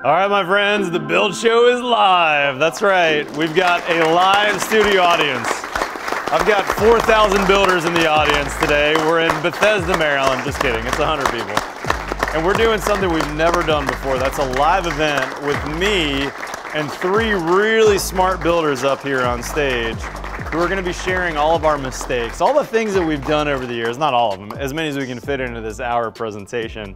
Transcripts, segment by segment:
All right, my friends, the Build Show is live. That's right. We've got a live studio audience. I've got 4,000 builders in the audience today. We're in Bethesda, Maryland. Just kidding. It's 100 people. And we're doing something we've never done before. That's a live event with me and 3 really smart builders up here on stage who are going to be sharing all of our mistakes, all the things that we've done over the years, not all of them, as many as we can fit into this hour presentation,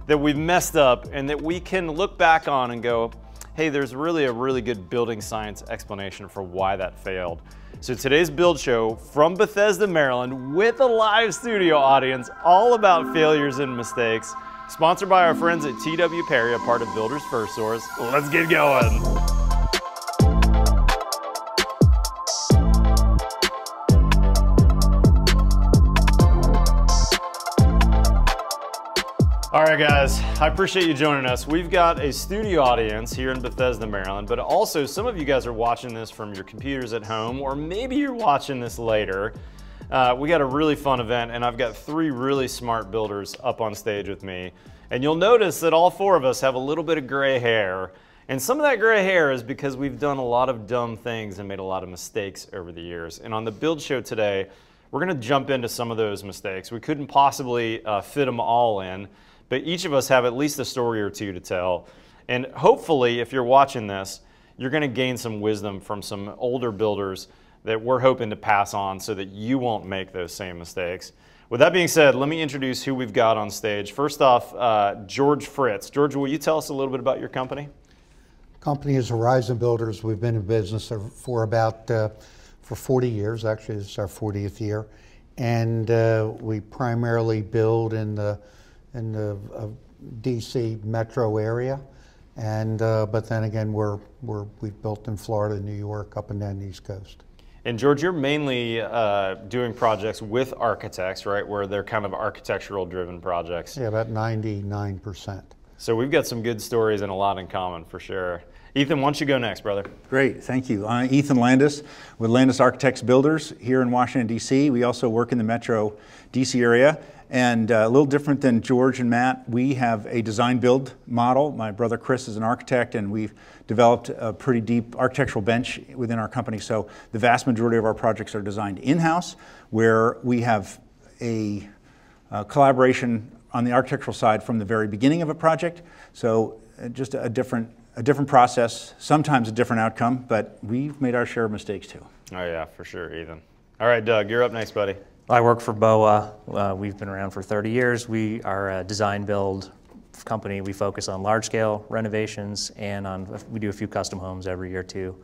that we've messed up and that we can look back on and go, hey, there's really a really good building science explanation for why that failed. So today's Build Show from Bethesda, Maryland, with a live studio audience, all about failures and mistakes, sponsored by our friends at TW Perry, a part of Builders FirstSource. Let's get going. All right, guys, I appreciate you joining us. We've got a studio audience here in Bethesda, Maryland, but also some of you guys are watching this from your computers at home, or maybe you're watching this later. We got a really fun event, and I've got 3 really smart builders up on stage with me. And you'll notice that all 4 of us have a little bit of gray hair. And some of that gray hair is because we've done a lot of dumb things and made a lot of mistakes over the years. And on the Build Show today, we're gonna jump into some of those mistakes. We couldn't possibly fit them all in, but each of us have at least a story or 2 to tell. And hopefully, if you're watching this, you're gonna gain some wisdom from some older builders that we're hoping to pass on so that you won't make those same mistakes. With that being said, let me introduce who we've got on stage. First off, George Fritz. George, will you tell us a little bit about your company? Company is Horizon Builders. We've been in business for about for 40 years. Actually, this is our 40th year. And we primarily build in the DC metro area, and but then again we've built in Florida, New York, up and down the East Coast. And George, you're mainly doing projects with architects, right? Where they're kind of architectural driven projects. Yeah, about 99%. So we've got some good stories and a lot in common for sure. Ethan, why don't you go next, brother? Great, thank you. I'm Ethan Landis with Landis Architects Builders here in Washington, D.C. We also work in the metro D.C. area. And a little different than George and Matt, we have a design build model. My brother Chris is an architect, and we've developed a pretty deep architectural bench within our company. So the vast majority of our projects are designed in-house, where we have a collaboration on the architectural side from the very beginning of a project. So just a different process, sometimes a different outcome, but we've made our share of mistakes too. Oh yeah, for sure, Ethan. All right, Doug, you're up next, buddy. I work for BOWA. We've been around for 30 years. We are a design build company. We focus on large scale renovations, and we do a few custom homes every year too.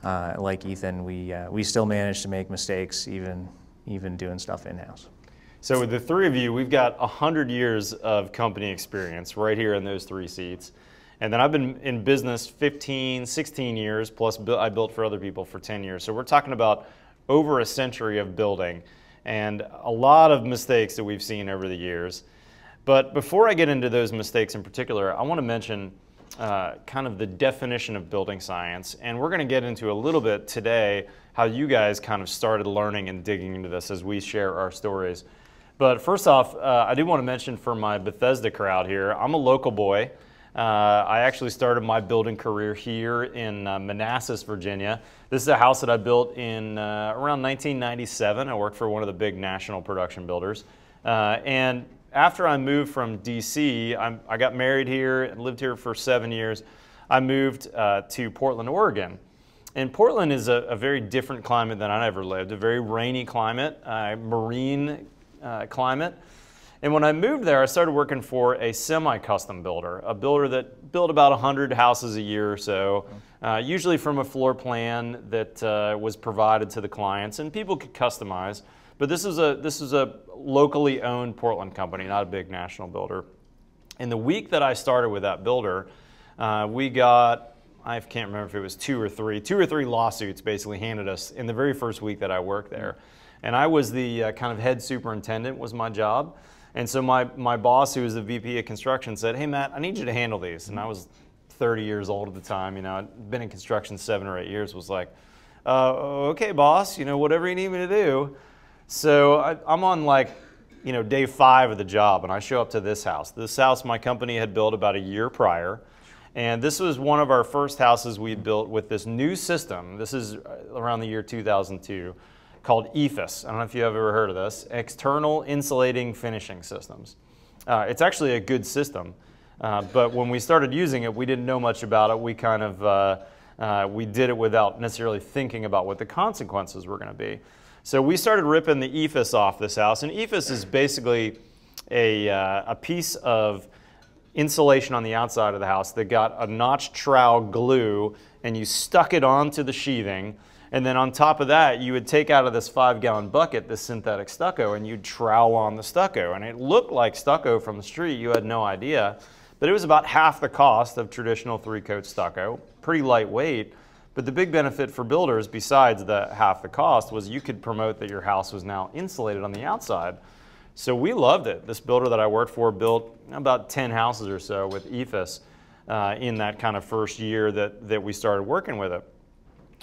Like Ethan, we still manage to make mistakes even doing stuff in-house. So with the 3 of you, we've got 100 years of company experience right here in those 3 seats. And then I've been in business 15, 16 years, plus I built for other people for 10 years. So we're talking about over a century of building and a lot of mistakes that we've seen over the years. But before I get into those mistakes in particular, I want to mention kind of the definition of building science. And we're going to get into a little bit today how you guys kind of started learning and digging into this as we share our stories. But first off, I do want to mention for my Bethesda crowd here, I'm a local boy. I actually started my building career here in Manassas, Virginia. This is a house that I built in around 1997. I worked for one of the big national production builders. And after I moved from DC, I got married here and lived here for 7 years. I moved to Portland, Oregon. And Portland is a very different climate than I ever lived, a very rainy climate, marine climate. And when I moved there, I started working for a semi-custom builder, a builder that built about 100 houses a year or so, usually from a floor plan that was provided to the clients, and people could customize. But this is a locally owned Portland company, not a big national builder. And the week that I started with that builder, we got, I can't remember if it was two or three lawsuits basically handed us in the very first week that I worked there. And I was the kind of head superintendent was my job. And so my boss, who was the VP of construction, said, hey, Matt, I need you to handle these. And I was 30 years old at the time. You know, I'd been in construction 7 or 8 years, was like, okay, boss, you know, whatever you need me to do. So I'm on like, you know, day 5 of the job, and I show up to this house. This house my company had built about a year prior. And this was one of our first houses we built with this new system. This is around the year 2002, called EIFS. I don't know if you've ever heard of this, External Insulating Finishing Systems. It's actually a good system, but when we started using it, we didn't know much about it. We kind of, we did it without necessarily thinking about what the consequences were going to be. So we started ripping the EIFS off this house, and EIFS is basically a piece of insulation on the outside of the house that got a notch trowel glue, and you stuck it onto the sheathing, and then on top of that you would take out of this 5-gallon bucket this synthetic stucco and you'd trowel on the stucco, and it looked like stucco from the street. You had no idea, but it was about half the cost of traditional 3-coat stucco, pretty lightweight. But the big benefit for builders, besides the half the cost, was you could promote that your house was now insulated on the outside. So we loved it. This builder that I worked for built about 10 houses or so with EIFS in that kind of first year that we started working with it.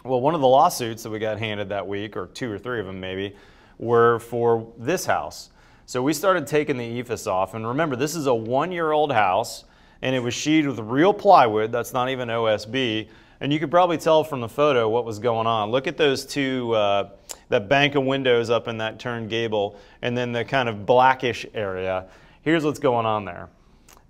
Well, one of the lawsuits that we got handed that week, or 2 or 3 of them maybe, were for this house. So we started taking the EIFS off, and remember, this is a 1-year-old house, and it was sheeted with real plywood. That's not even OSB. And you could probably tell from the photo what was going on. Look at those two, that bank of windows up in that turned gable, and then the kind of blackish area. Here's what's going on there.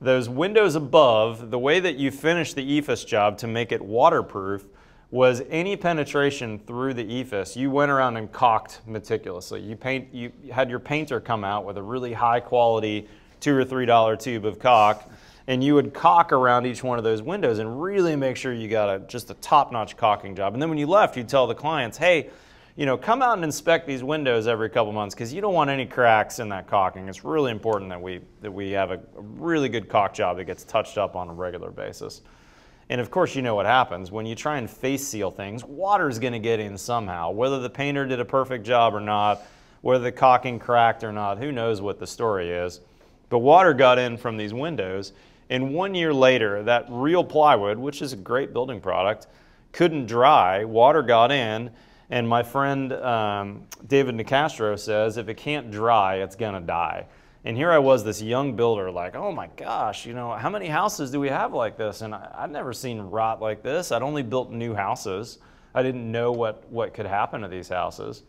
Those windows above, the way that you finish the EIFS job to make it waterproof was any penetration through the EIFS, you went around and caulked meticulously. You had your painter come out with a really high quality $2 or $3 tube of caulk, and you would caulk around each one of those windows and really make sure you got just a top-notch caulking job. And then when you left, you'd tell the clients, hey, you know, come out and inspect these windows every couple months because you don't want any cracks in that caulking. It's really important that we have a really good caulk job that gets touched up on a regular basis. And of course, you know what happens. When you try and face seal things, water's going to get in somehow. Whether the painter did a perfect job or not, whether the caulking cracked or not, who knows what the story is. But water got in from these windows. And 1 year later, that real plywood, which is a great building product, couldn't dry. Water got in. And my friend David Nicastro says, if it can't dry, it's going to die. And here I was, this young builder, like, oh my gosh, you know, how many houses do we have like this? And I'd never seen rot like this. I'd only built new houses. I didn't know what could happen to these houses.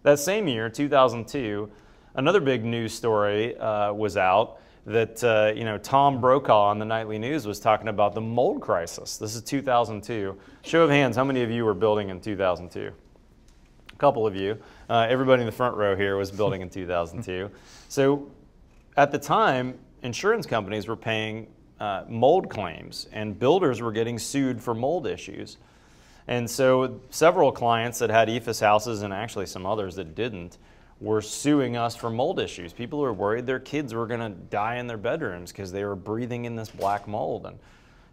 That same year, 2002, another big news story was out that, you know, Tom Brokaw on the Nightly News was talking about the mold crisis. This is 2002. Show of hands, how many of you were building in 2002? A couple of you. Everybody in the front row here was building in 2002. So at the time, insurance companies were paying mold claims, and builders were getting sued for mold issues. And so several clients that had EIFS houses, and actually some others that didn't, were suing us for mold issues. People were worried their kids were going to die in their bedrooms because they were breathing in this black mold. And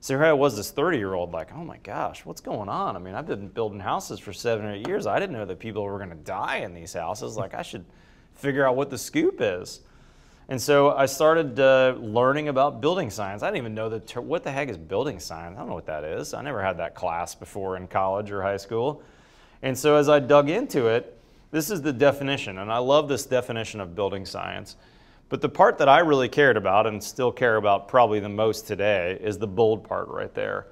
so here I was, this 30-year-old, like, oh my gosh, what's going on? I mean, I've been building houses for 7 or 8 years. I didn't know that people were going to die in these houses. Like, I should figure out what the scoop is. And so I started learning about building science. I didn't even know what the heck is building science. I don't know what that is. I never had that class before in college or high school. And so as I dug into it, this is the definition, and I love this definition of building science. But the part that I really cared about, and still care about probably the most today, is the bold part right there.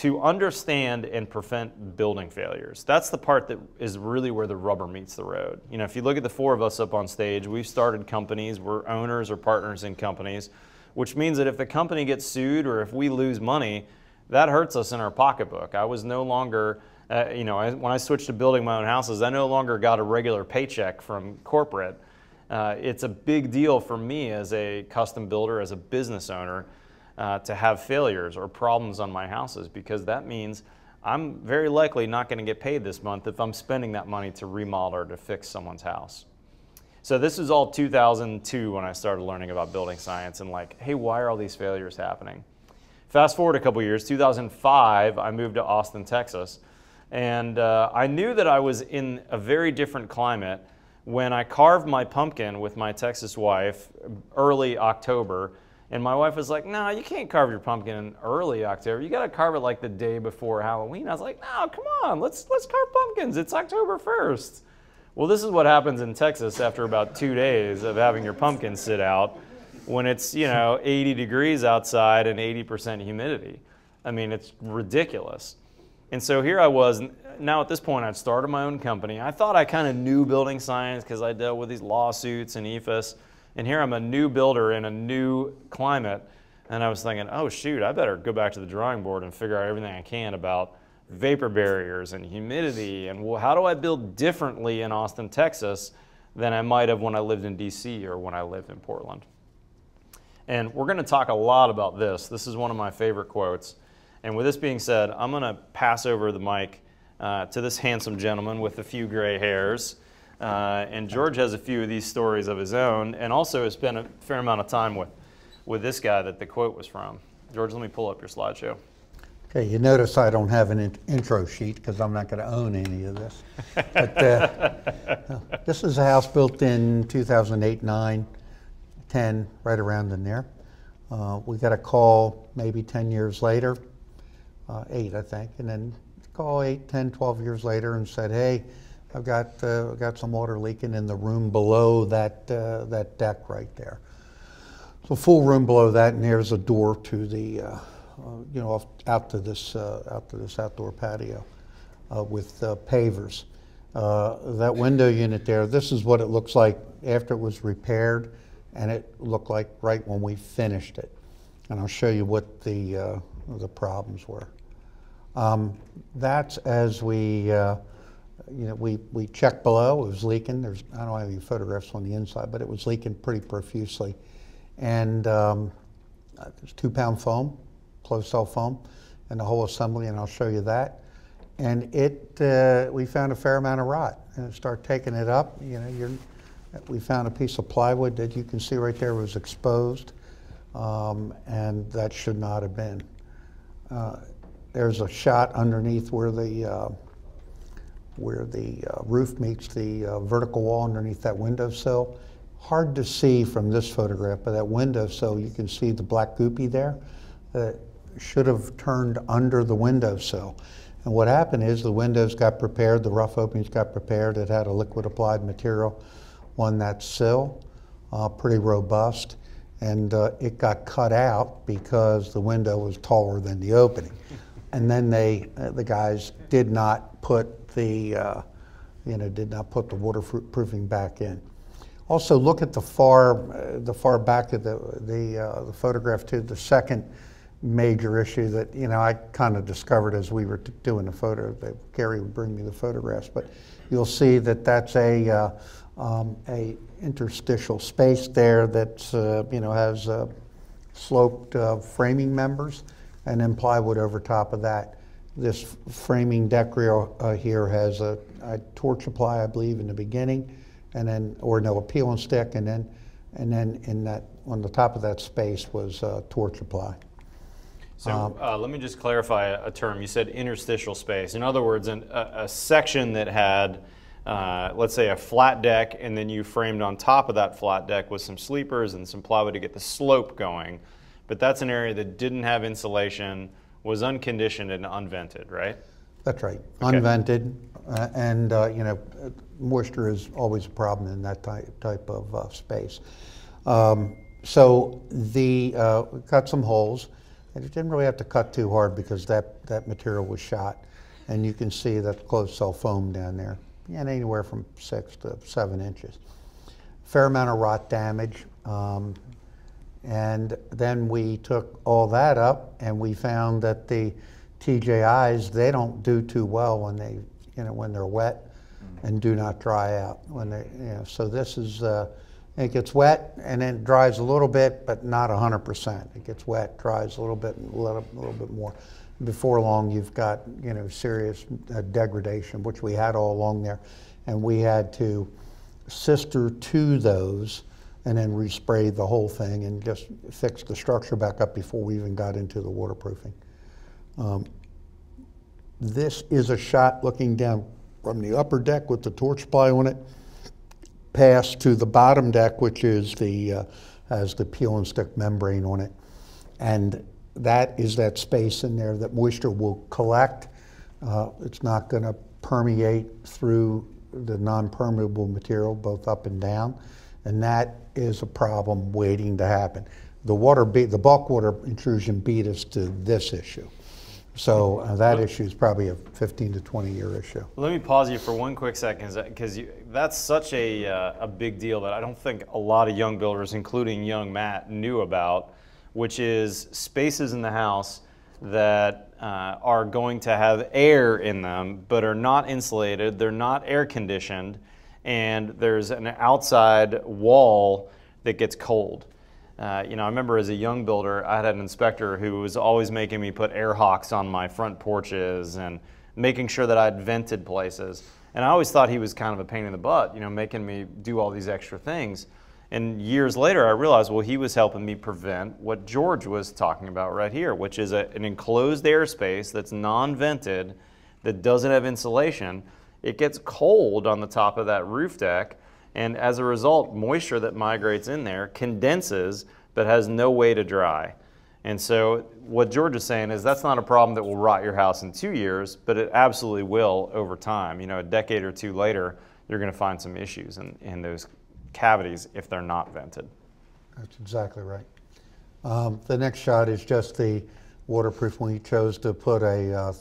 To understand and prevent building failures. That's the part that is really where the rubber meets the road. You know, if you look at the 4 of us up on stage, we've started companies, we're owners or partners in companies, which means that if the company gets sued or if we lose money, that hurts us in our pocketbook. I was no longer, you know, when I switched to building my own houses, I no longer got a regular paycheck from corporate. It's a big deal for me as a custom builder, as a business owner, to have failures or problems on my houses, because that means I'm very likely not going to get paid this month if I'm spending that money to remodel or to fix someone's house. So this is all 2002 when I started learning about building science and like, hey, why are all these failures happening? Fast forward a couple years, 2005, I moved to Austin, Texas, and I knew that I was in a very different climate when I carved my pumpkin with my Texas wife early October. And my wife was like, no, you can't carve your pumpkin in early October. You got to carve it like the day before Halloween. I was like, no, come on, let's carve pumpkins. It's October 1st. Well, this is what happens in Texas after about 2 days of having your pumpkin sit out when it's, you know, 80 degrees outside and 80% humidity. I mean, it's ridiculous. And so here I was, now at this point I'd started my own company. I thought I kind of knew building science because I dealt with these lawsuits and EFS. And here I'm a new builder in a new climate. And I was thinking, oh shoot, I better go back to the drawing board and figure out everything I can about vapor barriers and humidity and how do I build differently in Austin, Texas than I might have when I lived in DC or when I lived in Portland. And we're going to talk a lot about this. This is one of my favorite quotes. And with this being said, I'm going to pass over the mic to this handsome gentleman with a few gray hairs. And George has a few of these stories of his own and also has spent a fair amount of time with this guy that the quote was from. George, let me pull up your slideshow. Okay, you notice I don't have an intro sheet because I'm not going to own any of this. But this is a house built in 2008, 9, 10, right around in there. We got a call maybe 10 years later, 8 I think, and then call 8, 10, 12 years later and said, hey, I've got some water leaking in the room below that deck right there. So full room below that, and there's a door to the out to this outdoor patio with pavers. That window unit there, this is what it looks like after it was repaired, and it looked like right when we finished it. And I'll show you what the problems were. That's as we we checked below. It was leaking. I don't have any photographs on the inside, but it was leaking pretty profusely. And there's 2-pound foam, closed cell foam, and the whole assembly, and I'll show you that. And we found a fair amount of rot, and start taking it up. We found a piece of plywood that you can see right there was exposed, and that should not have been. There's a shot underneath where the roof meets the vertical wall underneath that windowsill. Hard to see from this photograph, but that windowsill, you can see the black goopy there. Should have turned under the windowsill. And what happened is the windows got prepared, the rough openings got prepared. It had a liquid applied material on that sill, pretty robust, and it got cut out because the window was taller than the opening. And then the guys did not put the waterproofing back in. Also, look at the far back of the photograph too. The second major issue that I kind of discovered as we were doing the photo. Gary would bring me the photographs, but you'll see that that's a interstitial space there that has sloped framing members, and then plywood over top of that. This framing deck rail here has a torch apply, I believe, in the beginning, and then a peel and stick, and then on the top of that space was torch apply. So let me just clarify a term. You said interstitial space. In other words, a section that had, let's say, a flat deck, and then you framed on top of that flat deck with some sleepers and some plywood to get the slope going. But that's an area that didn't have insulation, was unconditioned and unvented, right? That's right. Okay. Unvented, and moisture is always a problem in that type of space. So we cut some holes. And it didn't really have to cut too hard because that material was shot. And you can see that closed cell foam down there, and anywhere from 6 to 7 inches. Fair amount of rot damage. And then we took all that up, and we found that the TJIs, they don't do too well when they're wet and do not dry out. So this is, it gets wet and then it dries a little bit, but not 100%. It gets wet, dries a little bit, and a little bit more. Before long, you've got serious degradation, which we had all along there, and we had to sister to those and then respray the whole thing and just fix the structure back up before we even got into the waterproofing. This is a shot looking down from the upper deck with the torch ply on it, past to the bottom deck, which is has the peel and stick membrane on it. And that is that space in there that moisture will collect. It's not going to permeate through the non-permeable material, both up and down. And that is a problem waiting to happen. The bulk water intrusion beat us to this issue. So that issue is probably a 15 to 20 year issue. Let me pause you for one quick second, because that's such a big deal that I don't think a lot of young builders, including young Matt, knew about, which is spaces in the house that are going to have air in them but are not insulated, they're not air conditioned, and there's an outside wall that gets cold. You know, I remember as a young builder, I had an inspector who was always making me put air hawks on my front porches and making sure that I'd vented places. And I always thought he was kind of a pain in the butt, you know, making me do all these extra things. And years later, I realized, well, he was helping me prevent what George was talking about right here, which is an enclosed airspace that's non-vented, that doesn't have insulation. It gets cold on the top of that roof deck, and as a result, moisture that migrates in there condenses but has no way to dry. And so what George is saying is that's not a problem that will rot your house in 2 years, but it absolutely will over time. You know, a decade or two later, you're going to find some issues in those cavities if they're not vented. That's exactly right. The next shot is just the waterproof. We chose to put a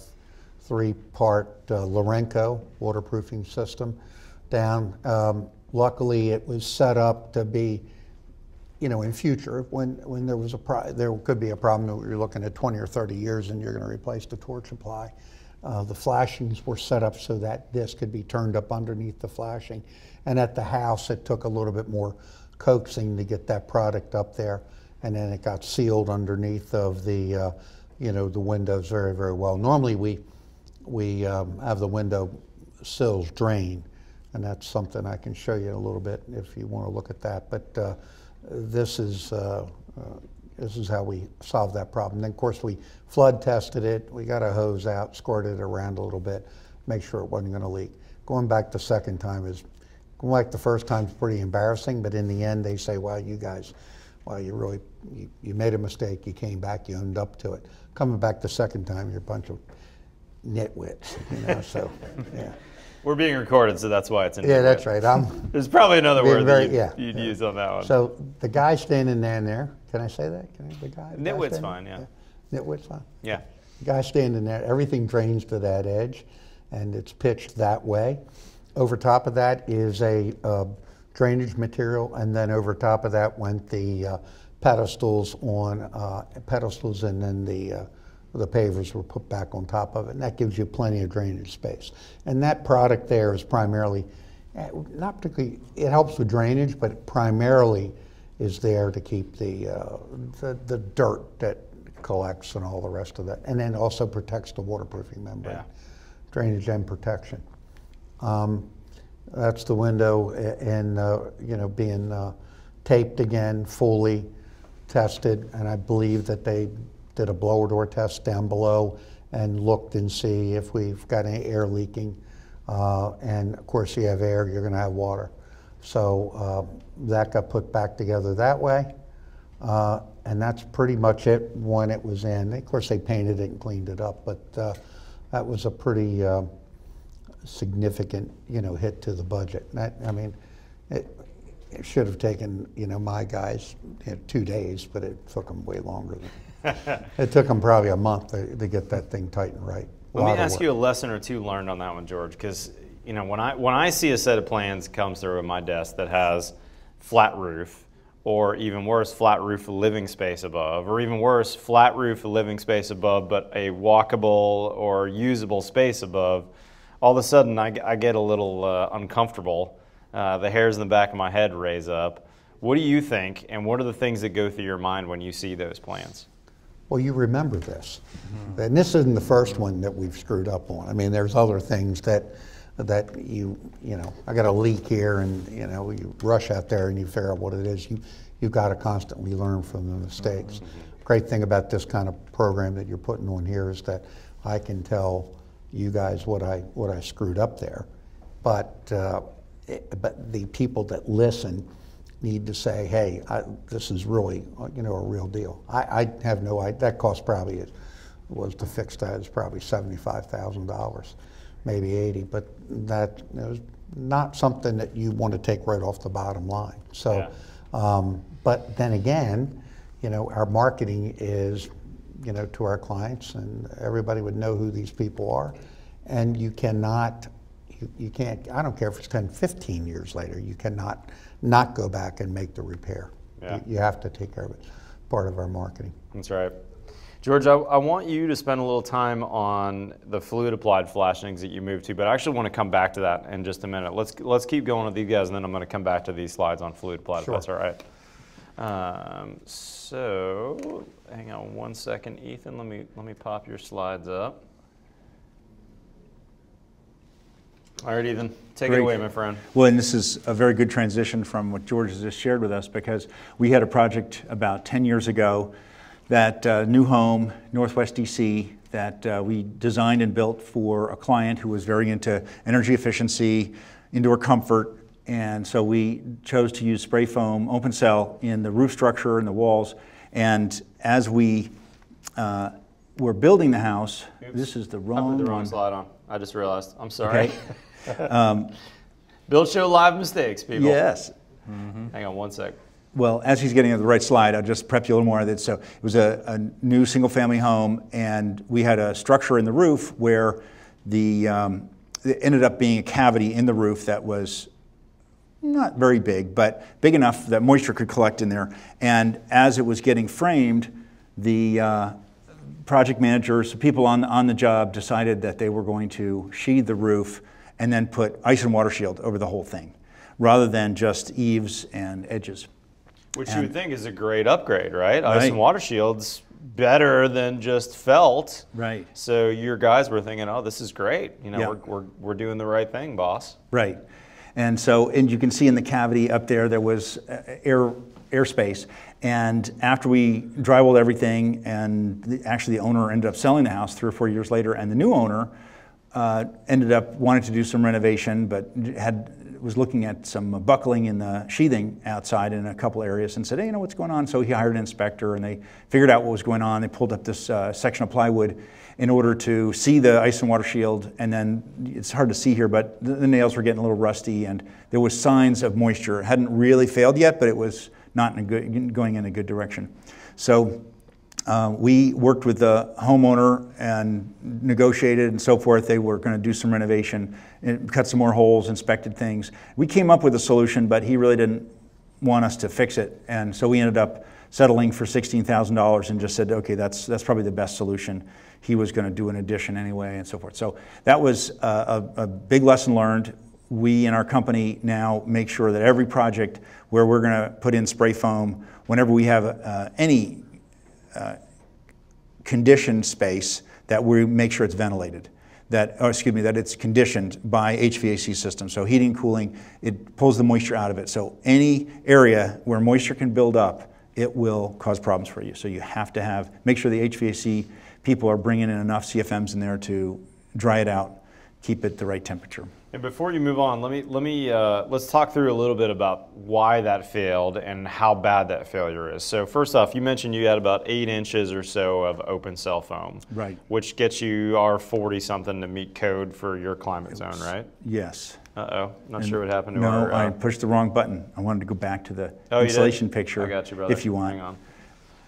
3-part Lorenco waterproofing system down. Luckily, it was set up to be, you know, in future, when there was there could be a problem that you're looking at 20 or 30 years and you're going to replace the torch supply. The flashings were set up so that this could be turned up underneath the flashing. And at the house, it took a little bit more coaxing to get that product up there. And then it got sealed underneath of the, you know, the windows very, very well. Normally, we have the window sills drain. And that's something I can show you a little bit if you want to look at that. But this is how we solved that problem. Then, of course, we flood tested it. We got a hose out, squirted it around a little bit, make sure it wasn't going to leak. Going back the second time is, going back the first time is pretty embarrassing, but in the end, they say, well, you guys, well, you made a mistake. You came back, you owned up to it. Coming back the second time, you're a bunch of nitwits, you know, so, yeah. We're being recorded, so that's why it's in. Yeah, that's right. There's probably another word very, that you'd use on that one. So the guy standing down there, can I say that? Can I, the guy? Nitwit's fine, yeah. Nitwit's fine. Yeah. The guy standing there, everything drains to that edge, and it's pitched that way. Over top of that is a drainage material, and then over top of that went the pedestals and then the pavers were put back on top of it, and that gives you plenty of drainage space. And that product there is primarily, not particularly, it helps with drainage, but it primarily is there to keep the dirt that collects and all the rest of that, and then also protects the waterproofing membrane, yeah. Drainage and protection. That's the window, and you know, being taped again, fully tested, and I believe that they did a blower door test down below and looked and see if we've got any air leaking. And of course, you have air, you're going to have water. So that got put back together that way. And that's pretty much it when it was in. Of course, they painted it and cleaned it up, but that was a pretty significant, you know, hit to the budget. I mean, it should have taken, you know, my guys 2 days, but it took them way longer than. It took them probably a month to get that thing tight and right. Let me ask you a lesson or two learned on that one, George, because you know when I see a set of plans come through at my desk that has flat roof, or even worse, flat roof living space above, or even worse, flat roof living space above, but a walkable or usable space above, all of a sudden I get a little uncomfortable. The hairs in the back of my head raise up. What do you think, and what are the things that go through your mind when you see those plans? Well, you remember this. Mm-hmm. And this isn't the first one that we've screwed up on. I mean, there's other things that you know, I got a leak here, and you know, you rush out there and you figure out what it is. You've got to constantly learn from the mistakes. Mm-hmm. Great thing about this kind of program that you're putting on here is that I can tell you guys what I screwed up there, but the people that listen need to say, hey, this is really, you know, a real deal. I have no idea. That cost probably was to fix that is probably $75,000, maybe 80, but that was not something that you want to take right off the bottom line. So, yeah. But then again, you know, our marketing is you know, to our clients, and everybody would know who these people are. And you cannot, you can't, I don't care if it's 10, 15 years later, you cannot not go back and make the repair. Yeah. You have to take care of it. Part of our marketing. That's right. George, I want you to spend a little time on the fluid applied flashings that you moved to, but I actually want to come back to that in just a minute. Let's keep going with these guys, and then I'm going to come back to these slides on fluid applied, Sure. if that's all right. So hang on one second, Ethan. Let me pop your slides up. All right, Ethan, take it away, my friend. Well, and this is a very good transition from what George has just shared with us, because we had a project about 10 years ago, that new home, Northwest DC, that we designed and built for a client who was very into energy efficiency, indoor comfort, and so we chose to use spray foam open cell in the roof structure and the walls. And as we were building the house, this is the wrong I put the wrong one. slide on. I just realized. I'm sorry. Okay. Build show live mistakes, people. Yes. Hang on one sec. Well, as he's getting to the right slide, I'll just prep you a little more of it. So it was a new single-family home, and we had a structure in the roof where it ended up being a cavity in the roof that was not very big, but big enough that moisture could collect in there. And as it was getting framed, the project managers, people on the job, decided that they were going to sheathe the roof and then put ice and water shield over the whole thing, rather than just eaves and edges. Which you would think is a great upgrade, right? Ice Right. and water shield's better than just felt. Right. So your guys were thinking, oh, this is great. You know, Yeah. we're doing the right thing, boss. Right. And so, and you can see in the cavity up there was airspace. And after we drywalled everything, and actually the owner ended up selling the house 3 or 4 years later, and the new owner ended up wanting to do some renovation, but was looking at some buckling in the sheathing outside in a couple areas, and said, hey, you know what's going on? So he hired an inspector, and they figured out what was going on. They pulled up this section of plywood in order to see the ice and water shield, and then it's hard to see here, but the nails were getting a little rusty, and there was signs of moisture. It hadn't really failed yet, but it was not going in a good direction. So we worked with the homeowner and negotiated and so forth. They were going to do some renovation, and cut some more holes, inspected things. We came up with a solution, but he really didn't want us to fix it, and so we ended up settling for $16,000 and just said, okay, that's probably the best solution. He was going to do an addition anyway, and so forth. So that was a big lesson learned. We in our company now make sure that every project where we're going to put in spray foam, whenever we have any conditioned space, that we make sure it's ventilated, that it's conditioned by HVAC system. So heating, cooling, it pulls the moisture out of it. So any area where moisture can build up, it will cause problems for you. So you have to make sure the HVAC people are bringing in enough CFMs in there to dry it out, keep it the right temperature. And before you move on, let's talk through a little bit about why that failed and how bad that failure is. So first off, you mentioned you had about 8 inches or so of open cell foam, Right. which gets you R40 something to meet code for your climate zone, right? Yes. Uh-oh, not sure what happened to No, our... I pushed the wrong button. I wanted to go back to the Oh, you installation did? picture. I got you, brother. If you want. Hang on.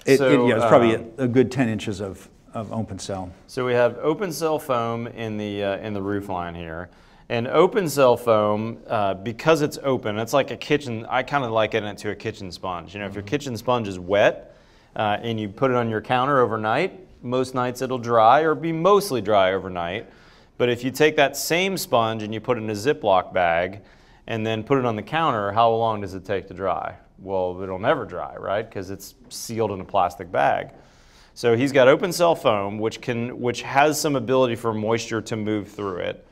It's probably um, a good 10 inches of open cell. So we have open cell foam in the roof line here. And open cell foam, because it's open, it's like a kitchen, I kind of liken it to a kitchen sponge. You know, if your kitchen sponge is wet and you put it on your counter overnight, most nights it'll dry or be mostly dry overnight. But if you take that same sponge and you put it in a Ziploc bag and then put it on the counter, how long does it take to dry? Well, it'll never dry, right? Because it's sealed in a plastic bag. So he's got open cell foam, which has some ability for moisture to move through it.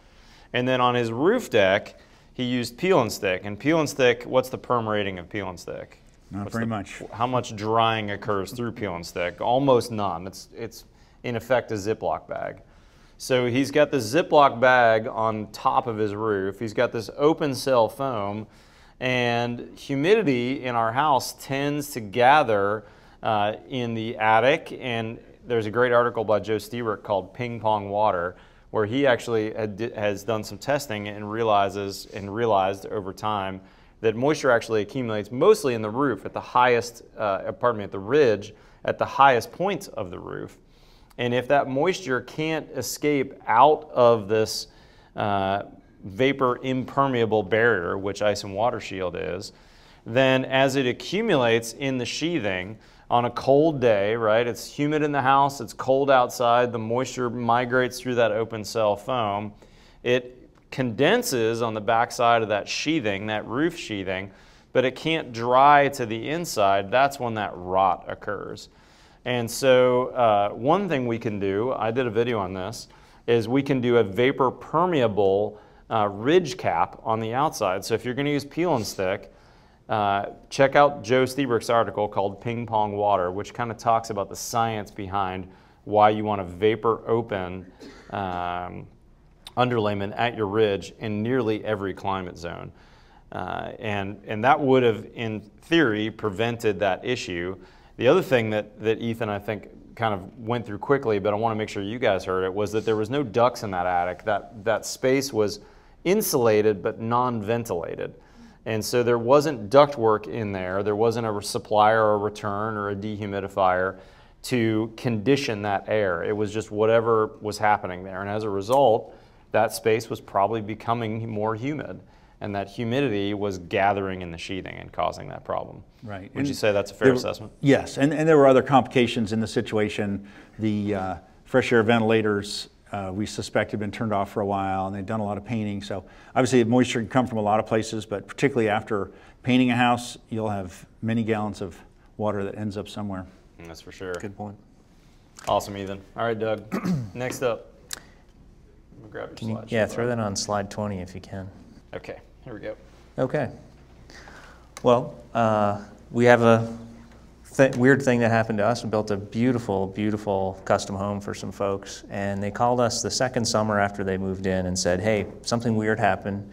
And then on his roof deck, he used peel and stick. And peel and stick, what's the perm rating of peel and stick? Not very much. How much drying occurs through peel and stick? Almost none. It's in effect a Ziploc bag. So he's got the Ziploc bag on top of his roof. He's got this open cell foam, and humidity in our house tends to gather in the attic. And there's a great article by Joe Stewart called Ping Pong Water, where he actually has done some testing and realized over time that moisture actually accumulates mostly in the roof at the highest, at the ridge, at the highest point of the roof. And if that moisture can't escape out of this vapor impermeable barrier, which ice and water shield is, then as it accumulates in the sheathing on a cold day, right, it's humid in the house, it's cold outside, the moisture migrates through that open cell foam, it condenses on the backside of that sheathing, that roof sheathing, but it can't dry to the inside. That's when that rot occurs. And so one thing we can do, I did a video on this, is we can do a vapor permeable ridge cap on the outside. So if you're going to use peel and stick, check out Joe Stiebrick's article called Ping Pong Water, which kind of talks about the science behind why you want a vapor open underlayment at your ridge in nearly every climate zone. And that would have, in theory, prevented that issue. The other thing that Ethan, I think, kind of went through quickly, but I want to make sure you guys heard it, was that there was no ducts in that attic. That space was insulated but non-ventilated. And so there wasn't ductwork in there. There wasn't a supplier or a return or a dehumidifier to condition that air. It was just whatever was happening there. And as a result, that space was probably becoming more humid. And that humidity was gathering in the sheathing and causing that problem. Right. Would you say that's a fair assessment? Yes, and there were other complications in the situation. The fresh air ventilators we suspect had been turned off for a while, and they'd done a lot of painting. So obviously moisture can come from a lot of places, but particularly after painting a house, you'll have many gallons of water that ends up somewhere. That's for sure. Good point. Awesome, Ethan. All right, Doug. Next up. Grab your slides. Yeah, throw that on slide 20 if you can. Okay, here we go. Okay. Well, we have a weird thing that happened to us. We built a beautiful, beautiful custom home for some folks, and they called us the second summer after they moved in and said, hey, something weird happened.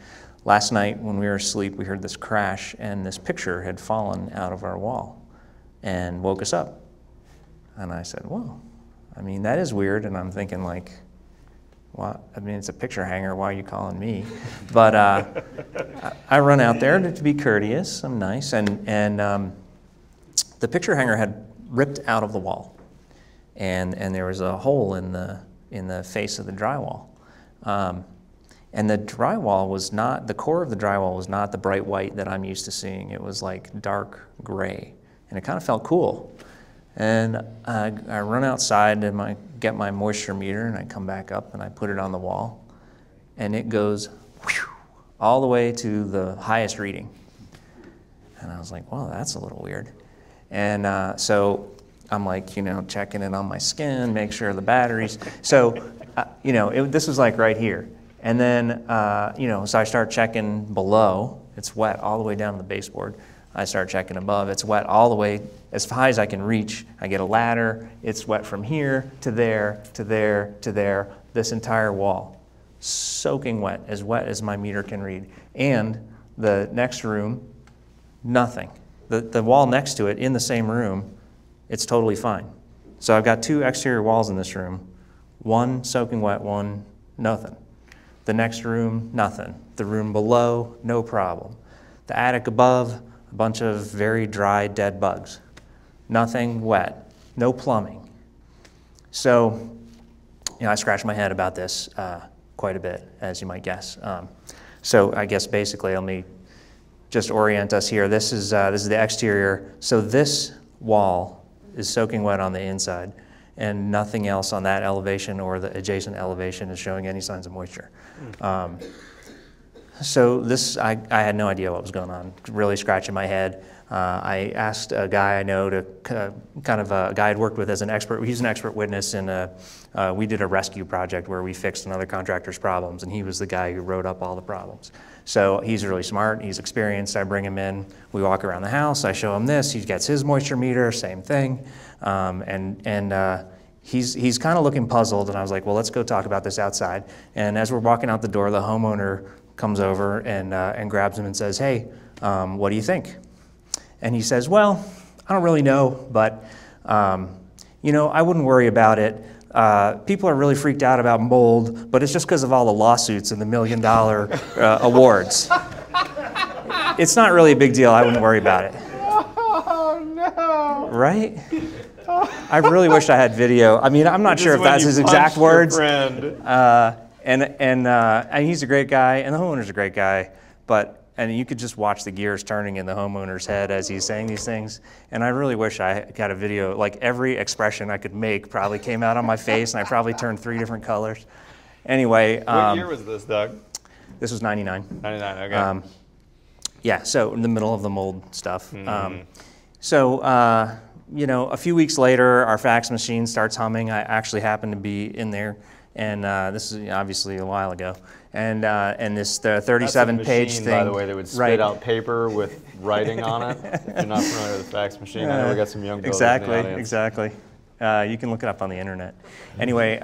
Last night when we were asleep, we heard this crash, and this picture had fallen out of our wall and woke us up. And I said, well, I mean, that is weird. And I'm thinking, like, well, I mean, it's a picture hanger. Why are you calling me? But I run out there to be courteous. I'm nice. And the picture hanger had ripped out of the wall. And there was a hole in the face of the drywall. And the drywall was not, the core of the drywall was not the bright white that I'm used to seeing. It was like dark gray. And it kind of felt cool. And I run outside and get my moisture meter, and I come back up and I put it on the wall, and it goes whew, all the way to the highest reading. And I was like, well, that's a little weird. And so I'm like, you know, checking it on my skin, make sure the batteries. So, you know, this was like right here. And then, you know, so I start checking below. It's wet all the way down to the baseboard. I start checking above. It's wet all the way as high as I can reach. I get a ladder. It's wet from here to there, to there, to there. This entire wall, soaking wet as my meter can read. And the next room, nothing. The wall next to it in the same room, it's totally fine. So I've got two exterior walls in this room. One soaking wet, one nothing. The next room, nothing. The room below, no problem. The attic above, a bunch of very dry, dead bugs. Nothing wet, no plumbing. So, you know, I scratched my head about this quite a bit, as you might guess. So I guess basically, let me just orient us here. This is the exterior. So this wall is soaking wet on the inside, and nothing else on that elevation or the adjacent elevation is showing any signs of moisture. So this, I had no idea what was going on, really scratching my head. I asked a guy I know to kind of a guy I'd worked with as an expert. He's an expert witness, and we did a rescue project where we fixed another contractor's problems, and he was the guy who wrote up all the problems. So he's really smart, he's experienced. I bring him in, we walk around the house, I show him this, he gets his moisture meter, same thing. He's kind of looking puzzled, and I was like, well, let's go talk about this outside. And as we're walking out the door, the homeowner comes over and grabs him and says, hey, what do you think? And he says, well, I don't really know, but you know, I wouldn't worry about it. People are really freaked out about mold, but it's just because of all the lawsuits and the $1 million awards. It's not really a big deal. I wouldn't worry about it. Oh, no. Right? I really wish I had video. I mean, I'm not sure if that's his exact words. And he's a great guy, and the homeowner's a great guy, and you could just watch the gears turning in the homeowner's head as he's saying these things. And I really wish I got a video. Like every expression I could make probably came out on my face, and I probably turned 3 different colors. Anyway. What year was this, Doug? This was 99. 99, okay. Yeah, so in the middle of the mold stuff. You know, a few weeks later, our fax machine starts humming. I actually happened to be in there, and this is obviously a while ago. And the 37-page thing. By the way, that would spit out paper with writing on it. If you're not familiar with the fax machine, I know we got some young builders in the audience. Exactly. You can look it up on the internet. Anyway.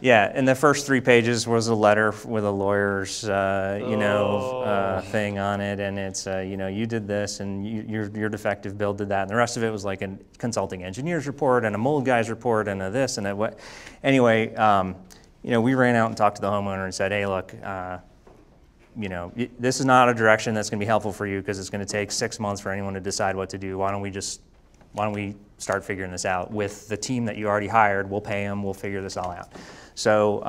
Yeah, and the first 3 pages was a letter with a lawyer's, thing on it, and it's, you did this, and your defective build did that, and the rest of it was like a consulting engineer's report, and a mold guy's report, and a this, and a what. Anyway, we ran out and talked to the homeowner and said, hey, look, this is not a direction that's going to be helpful for you because it's going to take 6 months for anyone to decide what to do. Why don't we start figuring this out with the team that you already hired? We'll pay them. We'll figure this all out. So,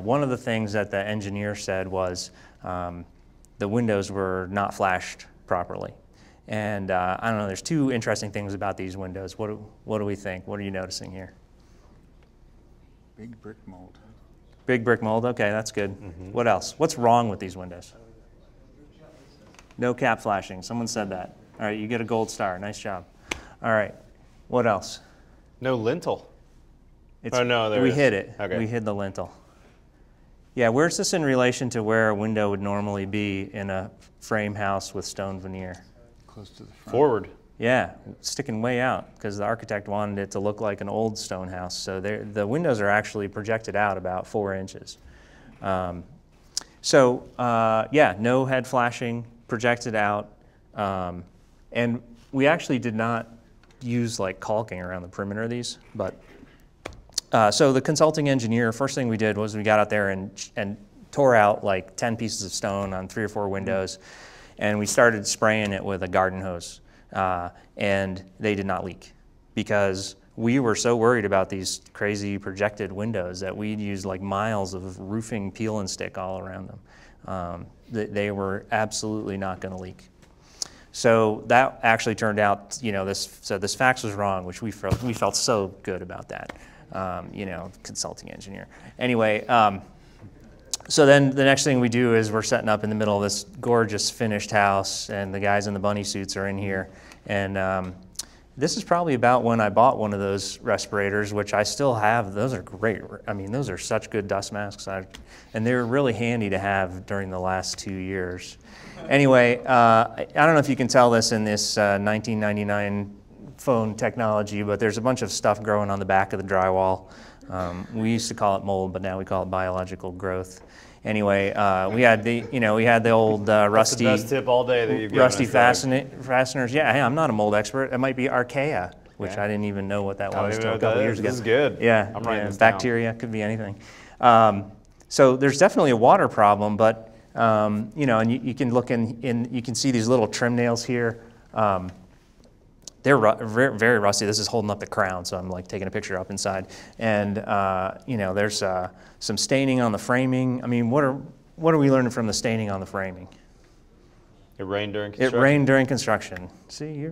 one of the things that the engineer said was the windows were not flashed properly. And I don't know, there's 2 interesting things about these windows. What do we think? What are you noticing here? Big brick mold. Big brick mold, okay, that's good. What else? What's wrong with these windows? No cap flashing, someone said that. All right, you get a gold star, nice job. All right, what else? No lintel. Oh, no, we hid it. Okay. We hid the lintel. Yeah, where's this in relation to where a window would normally be in a frame house with stone veneer? Close to the front. Forward. Yeah, sticking way out because the architect wanted it to look like an old stone house. So the windows are actually projected out about 4 inches. No head flashing, projected out. And we actually did not use like caulking around the perimeter of these, but so the consulting engineer, first thing we did was we got out there and tore out like 10 pieces of stone on 3 or 4 windows, and we started spraying it with a garden hose, and they did not leak because we were so worried about these crazy projected windows that we'd used like miles of roofing peel and stick all around them. They were absolutely not going to leak. So that actually turned out, this fax was wrong, which we felt so good about that. Consulting engineer. Anyway, so then the next thing we do is we're setting up in the middle of this gorgeous finished house, and the guys in the bunny suits are in here. And this is probably about when I bought one of those respirators, which I still have. Those are great. I mean, those are such good dust masks. And they're really handy to have during the last 2 years. Anyway, I don't know if you can tell this in this 1999 phone technology, but there's a bunch of stuff growing on the back of the drywall. We used to call it mold, but now we call it biological growth. Anyway, we had the old rusty. That's the best tip all day that you've given rusty us, fasteners. Yeah, hey, I'm not a mold expert. It might be archaea, which I didn't even know what that was until a couple years ago. This is good. Yeah, I'm writing this down. Bacteria, could be anything. So there's definitely a water problem, but and you can look you can see these little trim nails here. They're very rusty. This is holding up the crown, so I'm like taking a picture up inside. And there's some staining on the framing. I mean, what are we learning from the staining on the framing? It rained during construction. It rained during construction. See,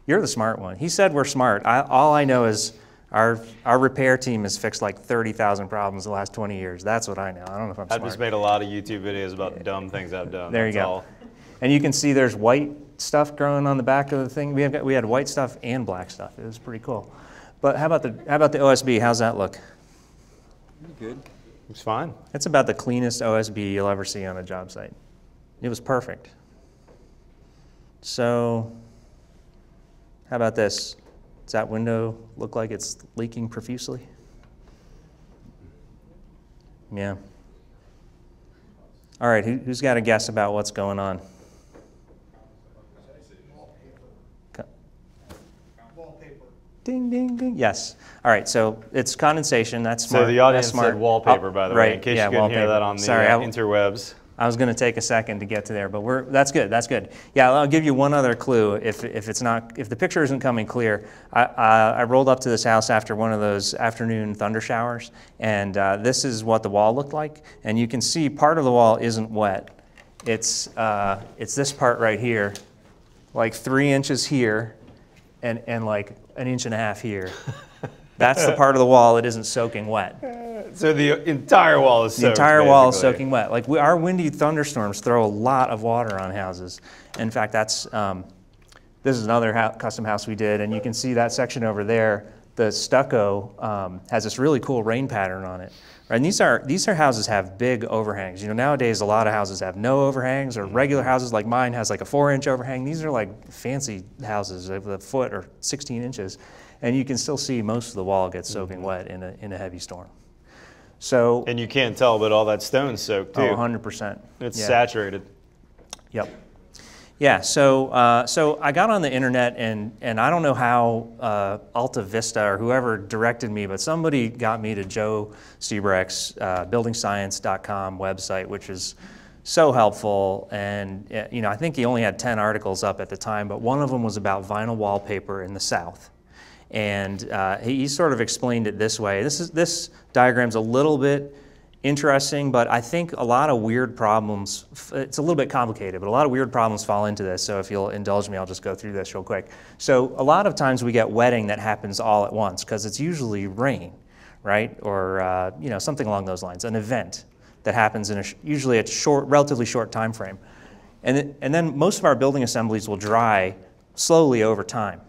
you're the smart one. He said we're smart. All I know is our repair team has fixed like 30,000 problems in the last 20 years. That's what I know. I don't know if I'm smart. I've just made a lot of YouTube videos about dumb things I've done. There you go. All. And you can see there's white stuff growing on the back of the thing. We had white stuff and black stuff. It was pretty cool. But how about the OSB? How's that look? Good. It's fine. It's about the cleanest OSB you'll ever see on a job site. It was perfect. So how about this? Does that window look like it's leaking profusely? Yeah. All right, who's got a guess about what's going on? Ding, ding, ding. Yes. All right, so it's condensation. That's smart. So the audience That's smart. said wallpaper, by the way, in case you couldn't wallpaper. hear that on the interwebs. I was going to take a second to get to there, but that's good. That's good. Yeah, I'll give you one other clue. If the picture isn't coming clear, I rolled up to this house after one of those afternoon thunder showers, and this is what the wall looked like. And you can see part of the wall isn't wet. It's this part right here, like 3 inches here, and like 1.5 inches here. That's the part of the wall that isn't soaking wet. So the entire wall is soaked. The entire wall is soaking wet. Like our windy thunderstorms throw a lot of water on houses. In fact, this is another custom house we did, and you can see that section over there. The stucco has this really cool rain pattern on it. Right? And these houses have big overhangs. You know, nowadays a lot of houses have no overhangs, or regular houses like mine has like a 4-inch overhang. These are like fancy houses with a foot or 16 inches. And you can still see most of the wall gets soaking wet in a heavy storm. So, and you can't tell, but all that stone's soaked too. Oh, 100%. It's saturated. Yep. Yeah. So, so I got on the internet, and I don't know how Alta Vista or whoever directed me, but somebody got me to Joe Siebrecht's buildingscience.com website, which is so helpful. And you know, I think he only had 10 articles up at the time, but one of them was about vinyl wallpaper in the South. And he sort of explained it this way. This diagram's a little bit interesting, but I think a lot of weird problems, it's a little bit complicated, but a lot of weird problems fall into this. So if you'll indulge me, I'll just go through this real quick. So a lot of times we get wetting that happens all at once because it's usually rain, right? Or you know, something along those lines, an event that happens in usually a relatively short time frame. And then most of our building assemblies will dry slowly over time.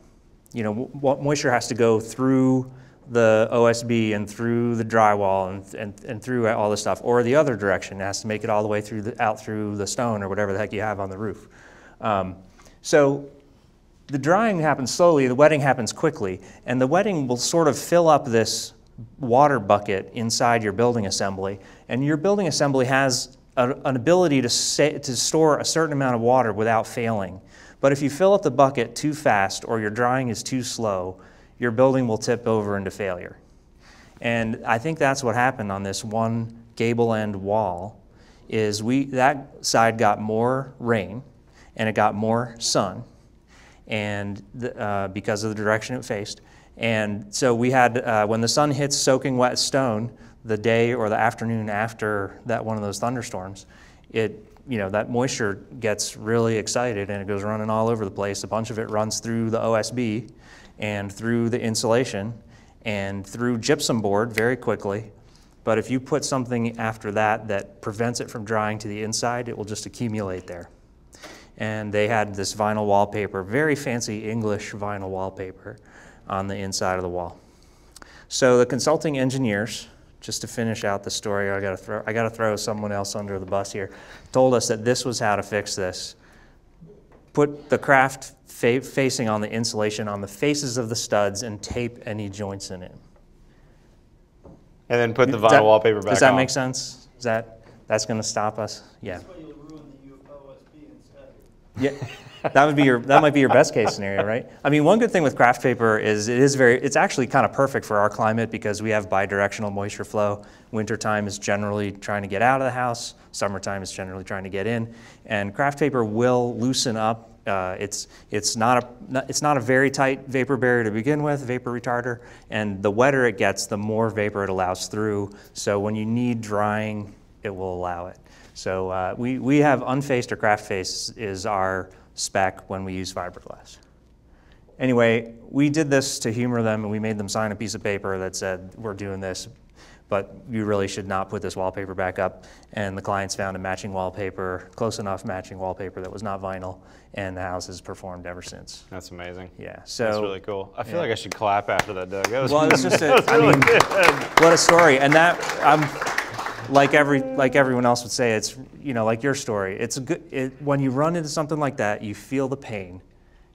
You know, moisture has to go through the OSB and through the drywall and through all this stuff, or the other direction. It has to make it all the way out through the stone or whatever the heck you have on the roof. So the drying happens slowly, the wetting happens quickly, and the wetting will sort of fill up this water bucket inside your building assembly, and your building assembly has an ability to store a certain amount of water without failing. But if you fill up the bucket too fast or your drying is too slow, your building will tip over into failure. And I think that's what happened on this one gable end wall, is that side got more rain and it got more sun, and because of the direction it faced. And so we had, when the sun hits soaking wet stone the day or the afternoon after one of those thunderstorms, you know, that moisture gets really excited and it goes running all over the place. A bunch of it runs through the OSB and through the insulation and through gypsum board very quickly. But if you put something after that prevents it from drying to the inside, it will just accumulate there. And they had this vinyl wallpaper, very fancy English vinyl wallpaper on the inside of the wall. So the consulting engineers, just to finish out the story, I gotta throw someone else under the bus here, told us that this was how to fix this. Put the craft facing on the insulation on the faces of the studs and tape any joints in it. And then put the vinyl wallpaper back on. Does that make sense? That's gonna stop us? Yeah. That's why you'll ruin the OSB inside. Yeah. That might be your best case scenario, right? I mean, one good thing with craft paper is it's actually kind of perfect for our climate because we have bidirectional moisture flow. Wintertime is generally trying to get out of the house. Summertime is generally trying to get in. And craft paper will loosen up. It's not a very tight vapor barrier to begin with, vapor retarder. And the wetter it gets, the more vapor it allows through. So when you need drying, it will allow it. So we have unfaced or craft face is our spec when we use fiberglass. Anyway, we did this to humor them, and we made them sign a piece of paper that said, we're doing this, but you really should not put this wallpaper back up. And the clients found a matching wallpaper, close enough matching wallpaper that was not vinyl, and the house has performed ever since. That's amazing. Yeah, so. That's really cool. I feel like I should clap after that, Doug. That was, well, it's just what a story. And that, like everyone else would say, it's, you know, like your story. It's a good, when you run into something like that, you feel the pain.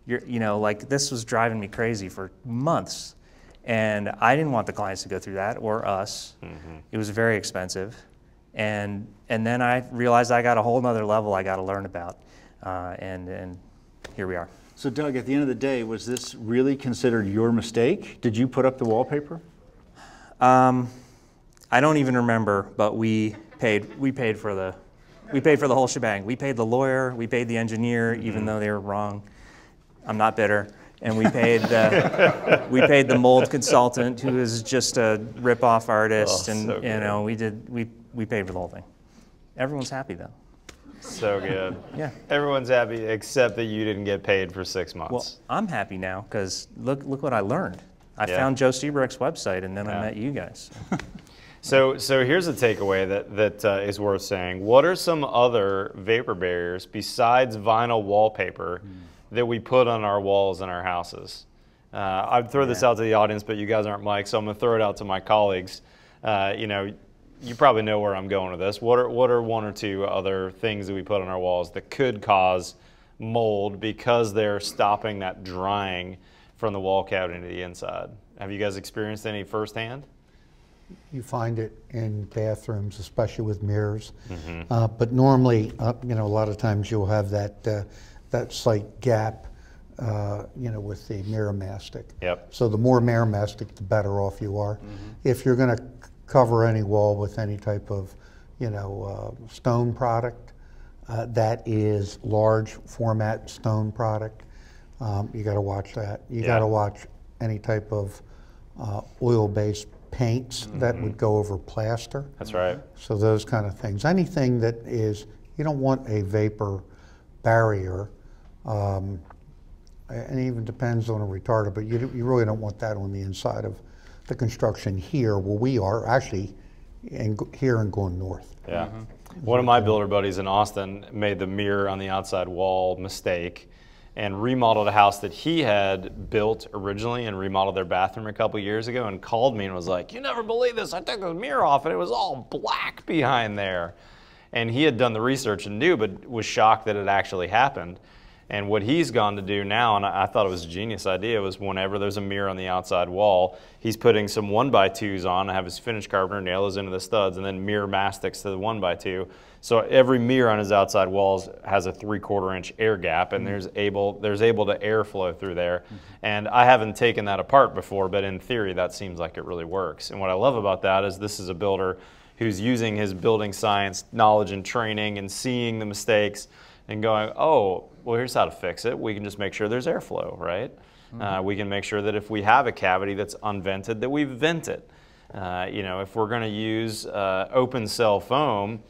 You know, like this was driving me crazy for months, and I didn't want the clients to go through that or us. Mm-hmm. It was very expensive, and then I realized I got a whole nother level I got to learn about, and here we are. So Doug, at the end of the day, was this really considered your mistake? Did you put up the wallpaper? I don't even remember, but we paid for the We paid for the whole shebang. We paid the lawyer, we paid the engineer, even though they were wrong. I'm not bitter. And we paid the mold consultant, who is just a rip-off artist, and so you know, we paid for the whole thing. Everyone's happy though. So good. Yeah. Everyone's happy except that you didn't get paid for 6 months. Well, I'm happy now because look what I learned. I Yeah. found Joe Seabrook's website, and then I met you guys. So here's a takeaway that is worth saying. What are some other vapor barriers besides vinyl wallpaper that we put on our walls in our houses? I'd throw this out to the audience, but you guys aren't mic, so I'm going to throw it out to my colleagues. You know, you probably know where I'm going with this. What are one or two other things that we put on our walls that could cause mold because they're stopping that drying from the wall cavity to the inside? Have you guys experienced any firsthand? You find it in bathrooms, especially with mirrors. But normally, you know, a lot of times you'll have that slight gap, you know, with the mirror mastic. Yep. So the more mirror mastic, the better off you are. If you're going to cover any wall with any type of, you know, stone product, that is large format stone product, you got to watch that. You got to watch any type of oil-based paints that would go over plaster. That's right. So those kind of things. Anything that is, you don't want a vapor barrier, and it even depends on a retarder, but you really don't want that on the inside of the construction here where we are, actually here and going north. Yeah. One of my builder buddies in Austin made the mirror on the outside wall mistake and remodeled a house that he had built originally and remodeled their bathroom a couple years ago, and called me and was like, "You never believe this, I took the mirror off and it was all black behind there." And he had done the research and knew, but was shocked that it actually happened. And what he's gone to do now, and I thought it was a genius idea, was whenever there's a mirror on the outside wall, he's putting some 1x2s on, have his finish carpenter nail those into the studs, and then mirror mastics to the 1x2. So every mirror on his outside walls has a 3/4 inch air gap, and there's able to airflow through there. And I haven't taken that apart before, but in theory that seems like it really works. And what I love about that is this is a builder who's using his building science knowledge and training and seeing the mistakes and going, oh, well, here's how to fix it. We can just make sure there's airflow, right? We can make sure that if we have a cavity that's unvented, that we vent it. You know, if we're going to use open cell foam,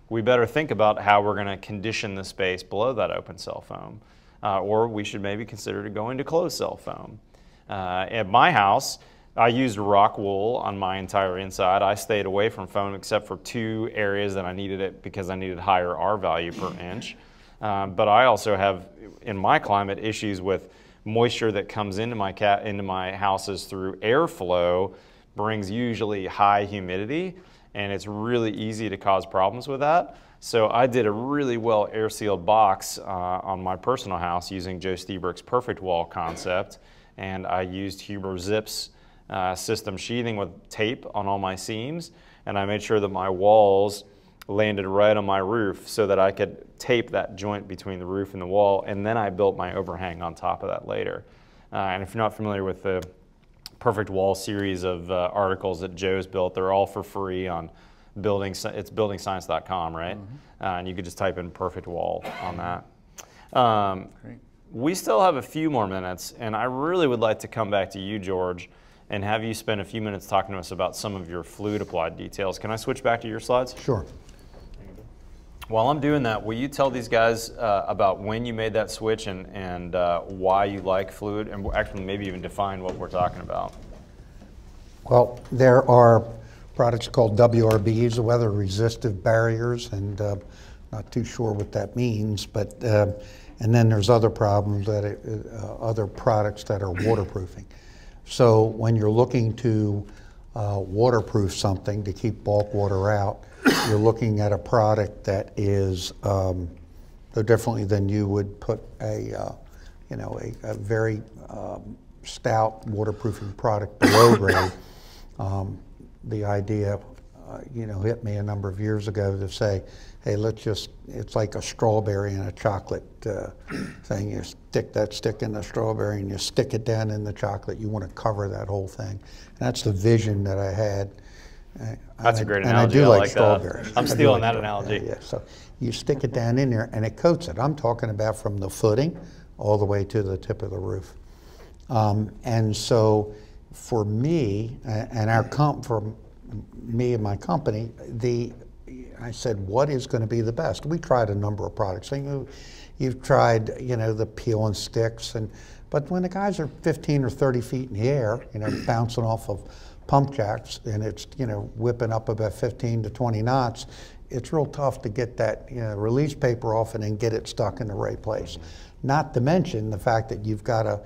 we better think about how we're going to condition the space below that open cell foam. Or we should maybe consider going to closed cell foam. At my house, I used rock wool on my entire inside. I stayed away from foam except for 2 areas that I needed it because I needed higher R value per inch. But I also have, in my climate, issues with moisture that comes into my houses through airflow, brings usually high humidity, and it's really easy to cause problems with that. So I did a really well air-sealed box on my personal house using Joe Seabrook's Perfect Wall concept, and I used Huber Zip's system sheathing with tape on all my seams, and I made sure that my walls landed right on my roof so that I could tape that joint between the roof and the wall, and then I built my overhang on top of that later. And if you're not familiar with the Perfect Wall series of articles that Joe's built, they're all for free on it's buildingscience.com, right? And you could just type in Perfect Wall on that. Great. We still have a few more minutes, and I really would like to come back to you, George, and have you spend a few minutes talking to us about some of your fluid applied details. Can I switch back to your slides? Sure. While I'm doing that, will you tell these guys about when you made that switch and why you like fluid, and actually maybe even define what we're talking about? Well, there are products called WRBs, weather resistive barriers, and not too sure what that means, but and then there's other problems that other products that are waterproofing. So when you're looking to waterproof something to keep bulk water out, you're looking at a product that is no differently than you would put a very stout waterproofing product below grade. The idea, hit me a number of years ago to say, hey, it's like a strawberry and a chocolate thing. You stick that stick in the strawberry and you stick it down in the chocolate. You want to cover that whole thing. And that's the vision that I had. That's a great And I analogy. do I like like that. strawberries. I'm I do stealing like that strawberries. analogy. Yeah, so you stick it down in there and it coats it. I'm talking about from the footing all the way to the tip of the roof. And so for me and for me and my company, I said, what is going to be the best? We tried a number of products. So you've tried, the peel and sticks, but when the guys are 15 or 30 feet in the air, bouncing off of pump jacks, and it's whipping up about 15 to 20 knots, it's real tough to get that release paper off and then get it stuck in the right place. Not to mention the fact that you've got to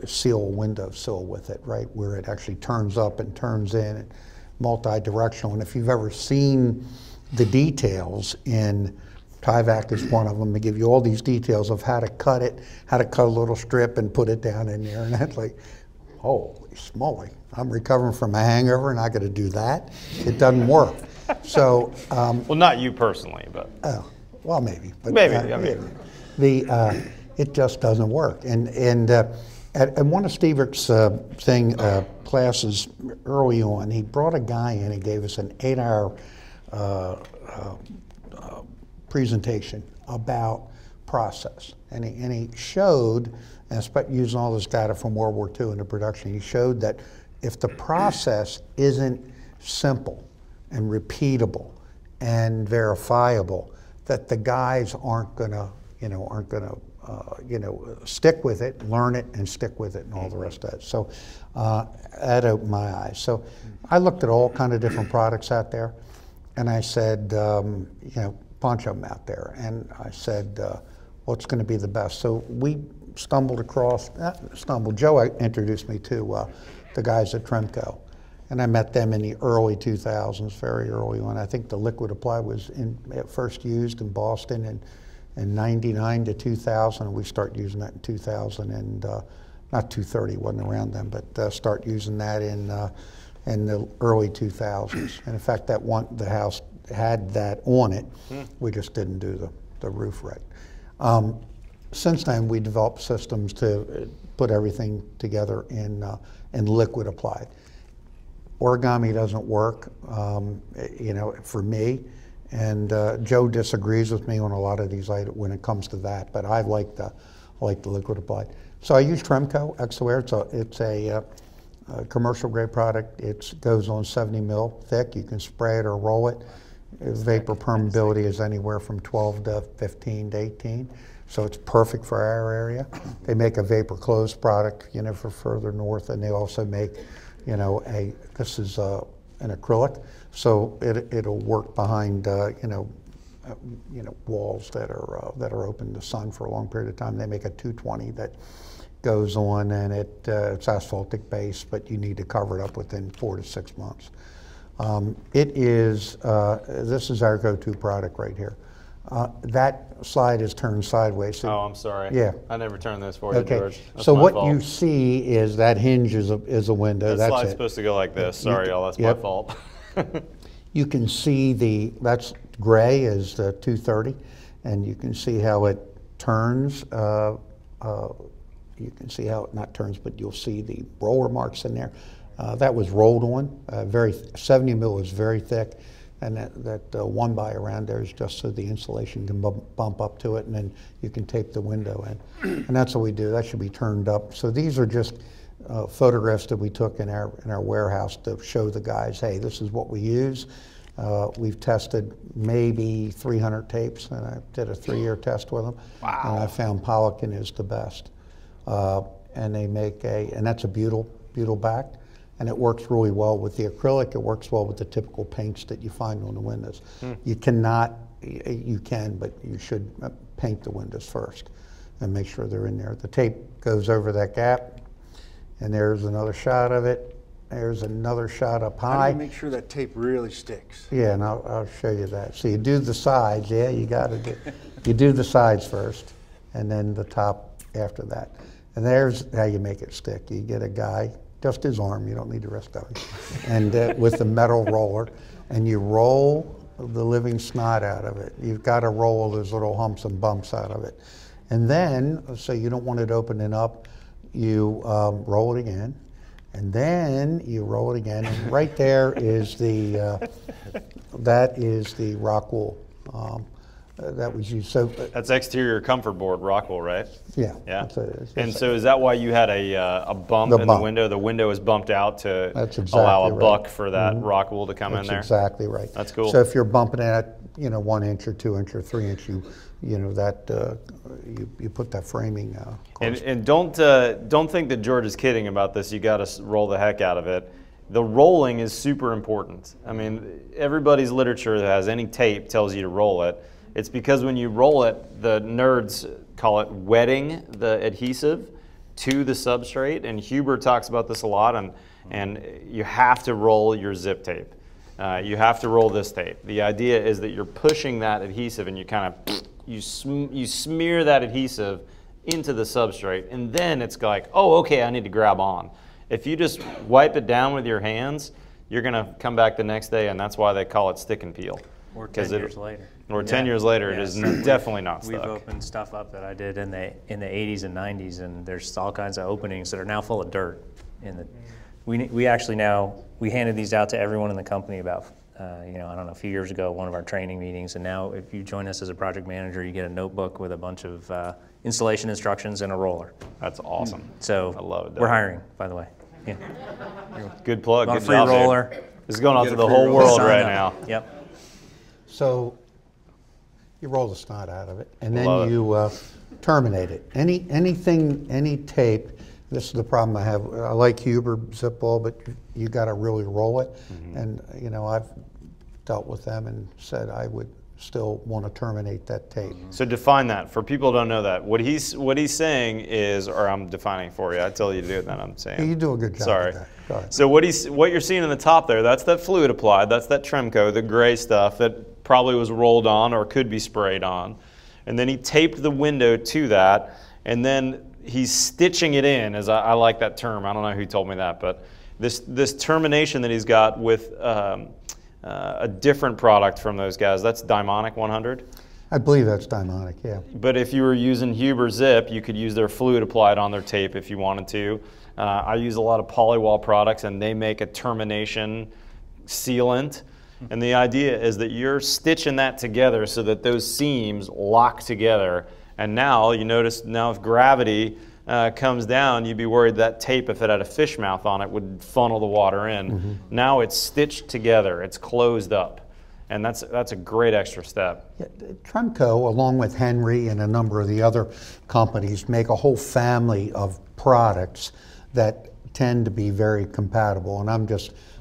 seal a windowsill with it, right, where it actually turns up and turns in, and multi-directional. And if you've ever seen the details in Tyvek is one of them. They give you all these details of how to cut it, how to cut a little strip and put it down in there. And that's like, holy smoly, I'm recovering from a hangover and I got to do that? It doesn't work. So, well, not you personally, but well, maybe. But, maybe. I mean, it just doesn't work. And at one of Stevert's classes early on, he brought a guy in and gave us an 8-hour presentation about process. And he showed, and using all this data from World War II into production, he showed that if the process isn't simple and repeatable and verifiable, that the guys aren't gonna stick with it, learn it, and stick with it, and all the rest of it. So that opened my eyes. So I looked at all kind of different products out there, and I said, bunch of them out there, and I said, what's going to be the best? So we stumbled across, Joe introduced me to the guys at Tremco, and I met them in the early 2000s, very early on. I think the liquid apply was first used in Boston in 99 to 2000, and we started using that in 2000, and not 230, wasn't around then, but start using that in the early 2000s. And in fact, the house had that on it. We just didn't do the roof right. Since then, we developed systems to put everything together in liquid applied. Origami doesn't work, for me, and Joe disagrees with me on a lot of these items when it comes to that. But I like the liquid applied. So I use Tremco Exaware. It's a commercial grade product. It goes on 70 mil thick. You can spray it or roll it. Vapor permeability is anywhere from 12 to 15 to 18. So it's perfect for our area. They make a vapor closed product, for further north, and they also make, this is an acrylic, so it'll work behind, walls that are open to sun for a long period of time. They make a 220 that goes on, and it's asphaltic base, but you need to cover it up within 4 to 6 months. This is our go-to product right here. That slide is turned sideways. So, oh, I'm sorry. Yeah. I never turned this for you, George. That's so my what fault. you see is that hinge is a window. That slide's supposed to go like this. Sorry, y'all. That's my fault. You can see that's gray is the 230, and you can see how it turns. You can see how it not turns, but you'll see the roller marks in there. That was rolled on. 70 mil is very thick, and that one by around there is just so the insulation can bump up to it, and then you can tape the window in. And that's what we do. That should be turned up. So these are just photographs that we took in our warehouse to show the guys, hey, this is what we use. We've tested maybe 300 tapes, and I did a 3-year test with them. Wow. And I found Polican is the best. And they make and that's a butyl back. And it works really well with the acrylic. It works well with the typical paints that you find on the windows. You can, but you should paint the windows first and make sure they're in there. The tape goes over that gap, and there's another shot of it. There's another shot up high. How do you make sure that tape really sticks? Yeah, and I'll show you that. So you do the sides. Yeah, you do the sides first, and then the top after that. And there's how you make it stick. You get a guy, just his arm, you don't need the rest of it, and with a metal roller, and you roll the living snot out of it. You've got to roll those little humps and bumps out of it. And then, so you don't want it opening up, you roll it again, And then you roll it again, and right there is the, that is the rock wool that was used. So That's exterior comfort board, rock wool, right? yeah. Yeah. It's And so is that why you had a bump in the window? The window is bumped out to That's exactly allow a right. buck for that rock wool to come in That's there? exactly right. That's cool. So if you're bumping it at 1 inch or 2 inch or 3 inch, you put that framing. And don't think that George is kidding about this. You got to roll the heck out of it. The rolling is super important. I mean, everybody's literature that has any tape tells you to roll it. It's because when you roll it, the nerds call it wetting the adhesive to the substrate. And Huber talks about this a lot. And you have to roll your zip tape. You have to roll this tape. The idea is that you're pushing that adhesive, and you kind of you smear that adhesive into the substrate, and then it's like, oh, okay, I need to grab on. If you just wipe it down with your hands, you're going to come back the next day, and that's why they call it stick and peel. Or 10 years later. Or 10 years later, it is definitely not stuck. We've opened stuff up that I did in the 80s and 90s, and there's all kinds of openings that are now full of dirt. We actually now, we handed these out to everyone in the company about, I don't know, a few years ago, one of our training meetings, and now if you join us as a project manager, you get a notebook with a bunch of installation instructions and a roller. That's awesome. So I love it. We're hiring, by the way. Yeah. Good plug. Want Good a free job, roller? Dude. This is going out to the whole world right now. Yep. So you roll the snot out of it, and then Love it. you terminate it. Any tape. This is the problem I have. I like Huber zip ball, but you got to really roll it. And I've dealt with them and said I would still want to terminate that tape. So define that for people who don't know that. What he's saying is, or I'm defining for you. I tell you to do it, then I'm saying. You do a good job. Sorry. With that. Go ahead. So what you're seeing in the top there, that's that fluid applied. That's that Tremco, the gray stuff that probably was rolled on or could be sprayed on. And then he taped the window to that, and then he's stitching it in, as I like that term. I don't know who told me that, but this termination that he's got with a different product from those guys, that's Dimonic 100? I believe that's Dimonic, yeah. But if you were using Huber Zip, you could use their fluid applied on their tape if you wanted to. I use a lot of Polywall products, and they make a termination sealant. And the idea is that you're stitching that together so that those seams lock together. And now, you notice now if gravity comes down, you'd be worried that tape, if it had a fish mouth on it, would funnel the water in. Now it's stitched together, it's closed up. And that's a great extra step. Yeah, Tremco, along with Henry and a number of the other companies, make a whole family of products that tend to be very compatible. And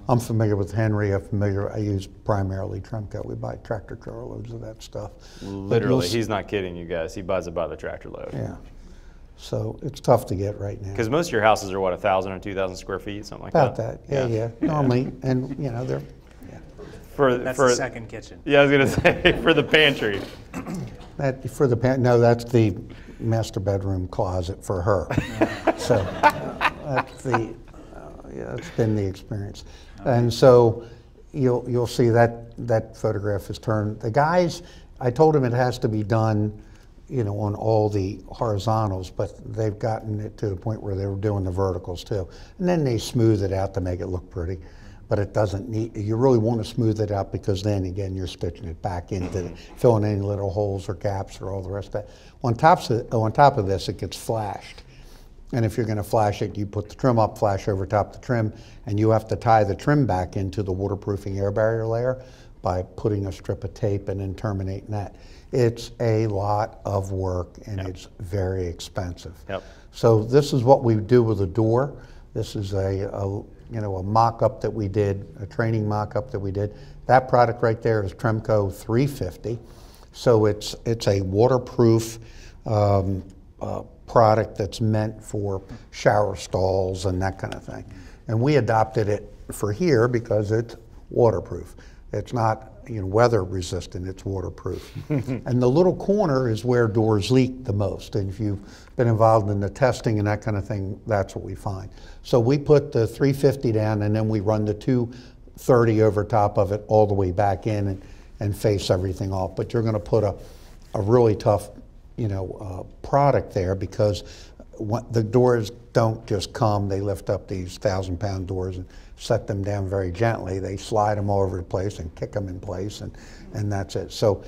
I'm familiar with Henry. I use primarily Tremco. We buy tractor trailer loads of that stuff. Literally, he's not kidding you guys. He buys it by the tractor load. Yeah. So it's tough to get right now. Because most of your houses are what, 1,000 or 2,000 square feet, something like About that. yeah. Normally, and they're. That's the second kitchen. Yeah, I was gonna say for the pantry. No, that's the master bedroom closet for her. So that's been the experience. And so you'll see that photograph is turned. The guys, I told them it has to be done, on all the horizontals, but they've gotten it to the point where they were doing the verticals too. And then they smooth it out to make it look pretty. But it doesn't need, you really want to smooth it out, because then again, you're stitching it back into filling any little holes or gaps or all the rest of that. On top of this, it gets flashed. And if you're going to flash it, you put the trim up, flash over top the trim, and you have to tie the trim back into the waterproofing air barrier layer by putting a strip of tape and then terminating that. It's a lot of work, and it's very expensive. So this is what we do with a door. This is a mock-up that we did, a training mock-up that we did. That product right there is Tremco 350. So it's a waterproof product that's meant for shower stalls and that kind of thing. And we adopted it for here because it's waterproof. It's not weather resistant, it's waterproof. And the little corner is where doors leak the most. And if you've been involved in the testing and that kind of thing, that's what we find. So we put the 350 down, and then we run the 230 over top of it all the way back in and face everything off. But you're going to put a really tough product there, because the door don't just come, they lift up these 1,000-pound doors and set them down very gently. They slide them all over the place and kick them in place, and that's it. So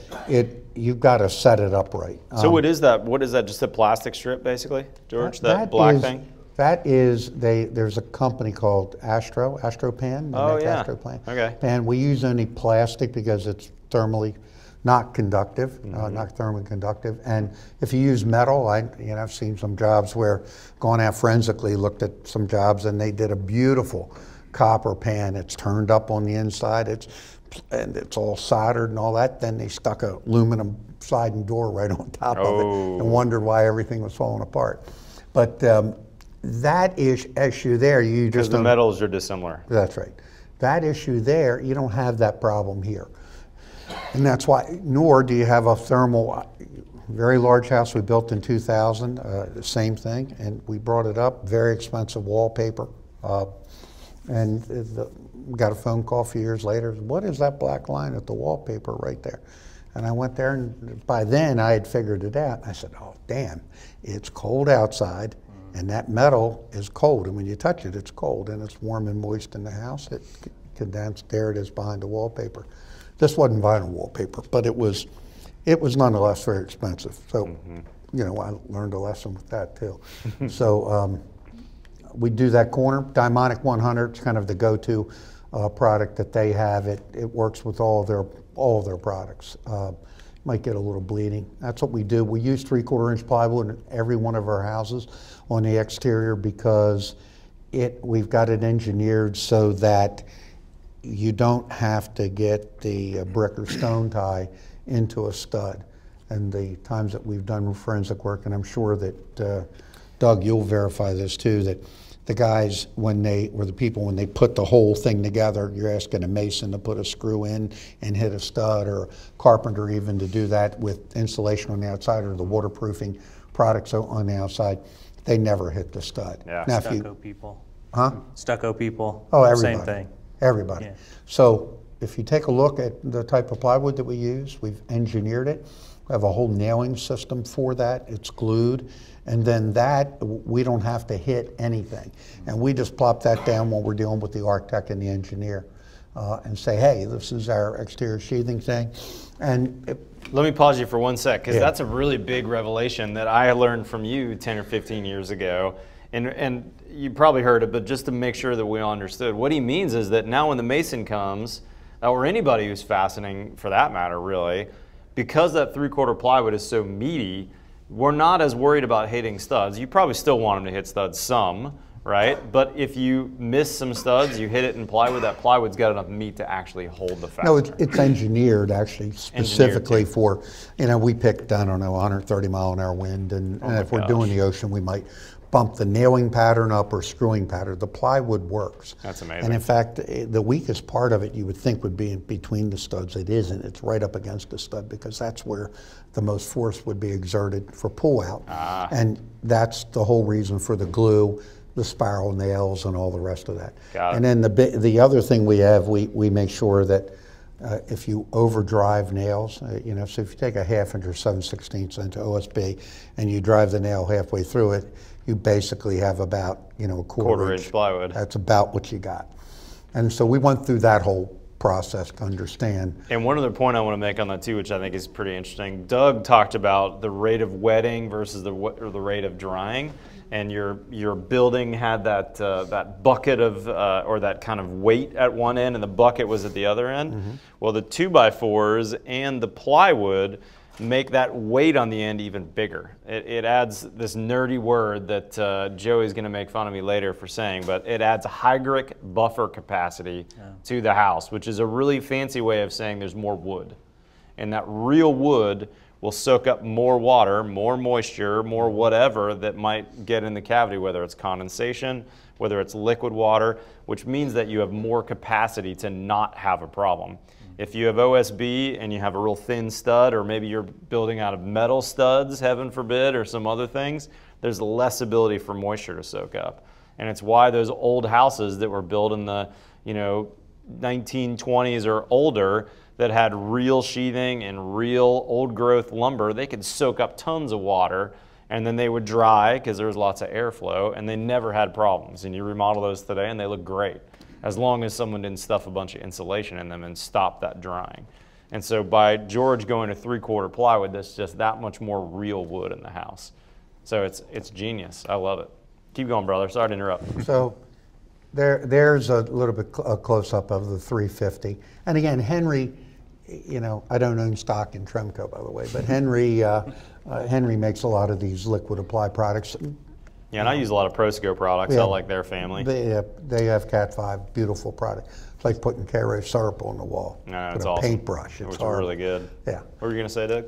you've got to set it up right. So what is that? What is that? Just a plastic strip, basically, George? That black thing? That is, there's a company called Astropan. Oh, yeah. Astropan. Okay. And we use only plastic because it's thermally not conductive, not thermally conductive. And if you use metal, I've seen some jobs where gone out forensically, looked at some jobs, and they did a beautiful copper pan. It's turned up on the inside. And it's all soldered and all that. Then they stuck a aluminum sliding door right on top of it and wondered why everything was falling apart. But that issue there, you just because the metals are dissimilar. That's right. That issue there, you don't have that problem here. And that's why, nor do you have a thermal, very large house we built in 2000, the same thing, and we brought it up, very expensive wallpaper. And we got a phone call a few years later, what is that black line at the wallpaper right there? And I went there, and by then I had figured it out. I said, oh, damn, it's cold outside, and that metal is cold. And when you touch it, it's cold, and it's warm and moist in the house. It condensed. There it is behind the wallpaper. This wasn't vinyl wallpaper, but it was nonetheless very expensive. So, I learned a lesson with that too. So we do that corner. Dimonic 100 is kind of the go-to product that they have. It works with all of their products. Might get a little bleeding. That's what we do. We use 3/4 inch plywood in every one of our houses on the exterior because we've got it engineered so that you don't have to get the brick or stone tie into a stud. And the times that we've done forensic work, and I'm sure that Doug, you'll verify this too, that the guys, when they put the whole thing together, you're asking a mason to put a screw in and hit a stud, or a carpenter even to do that with insulation on the outside or the waterproofing products on the outside. They never hit the stud. Yeah. Now, Stucco people. Huh? Stucco people. Oh, everybody. Same thing. Everybody. Yeah. So if you take a look at the type of plywood that we use, we've engineered it. We have a whole nailing system for that. It's glued. And then that, we don't have to hit anything. And we just plop that down when we're dealing with the architect and the engineer and say, hey, this is our exterior sheathing thing. And let me pause you for 1 sec, because that's a really big revelation that I learned from you 10 or 15 years ago. And you probably heard it, but just to make sure that we all understood, what he means is that now when the mason comes, or anybody who's fastening for that matter really, because that 3/4 plywood is so meaty, we're not as worried about hitting studs. You probably still want them to hit studs some, right? But if you miss some studs, you hit it in plywood, that plywood's got enough meat to actually hold the fastener. no, it's engineered actually specifically for, we picked, I don't know, 130 mile an hour wind, and if we're doing the ocean, we might bump the nailing pattern up or screwing pattern. The plywood works. That's amazing. And in fact, the weakest part of it you would think would be in between the studs. It isn't. It's right up against the stud because that's where the most force would be exerted for pull out. And that's the whole reason for the glue, the spiral nails, and all the rest of that. Got it. And then the other thing we have, we make sure that if you overdrive nails, so if you take a 1/2 inch or 7/16 inch OSB and you drive the nail halfway through it, you basically have about, a quarter inch plywood. That's about what you got. And so we went through that whole process to understand. And one other point I want to make on that too, which I think is pretty interesting. Doug talked about the rate of wetting versus the rate of drying. And your building had that bucket of, or that kind of weight at one end, and the bucket was at the other end. Well, the 2x4s and the plywood make that weight on the end even bigger. It adds this nerdy word that Joey's going to make fun of me later for saying, but it adds hygric buffer capacity to the house, which is a really fancy way of saying there's more wood. And that real wood will soak up more water, more moisture, more whatever that might get in the cavity, whether it's condensation, whether it's liquid water, which means that you have more capacity to not have a problem. If you have OSB and you have a real thin stud, or maybe you're building out of metal studs, heaven forbid, or some other things, there's less ability for moisture to soak up. And it's why those old houses that were built in the 1920s or older that had real sheathing and real old growth lumber, they could soak up tons of water and then they would dry because there was lots of airflow, and they never had problems. And you remodel those today and they look great, as long as someone didn't stuff a bunch of insulation in them and stop that drying. And so by George going to 3/4 plywood, that's just that much more real wood in the house. So it's genius. I love it. Keep going, brother. Sorry to interrupt. So there's a little bit a close-up of the 350. And again, Henry, you know, I don't own stock in Tremco, by the way, but Henry makes a lot of these liquid apply products. Yeah, and I use a lot of ProSco products. Yeah. I like their family. They have Cat 5, beautiful product. It's like putting Caro syrup on the wall. No, with it's a awesome. paintbrush. It's Which horrible. are really good. Yeah. What were you going to say, Doug?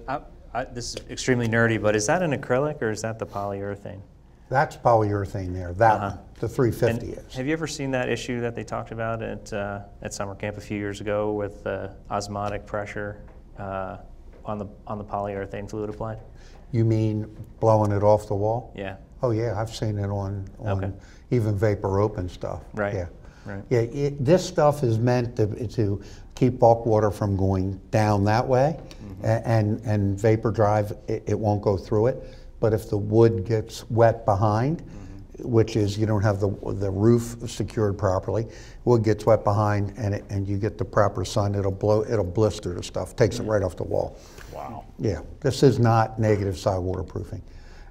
This is extremely nerdy, but is that an acrylic or is that the polyurethane? That's polyurethane there. That one, the 350 And is. have you ever seen that issue that they talked about at summer camp a few years ago with osmotic pressure on the polyurethane fluid applied? You mean blowing it off the wall? Yeah. Oh yeah, I've seen it on Okay. even vapor open stuff. Right. Yeah. Right. Yeah. This stuff is meant to keep bulk water from going down that way, and vapor drive it won't go through it. But if the wood gets wet behind, which is you don't have the roof secured properly, wood gets wet behind, and you get the proper sun, it'll blister the stuff, takes it right off the wall. Wow. Yeah, this is not negative side waterproofing.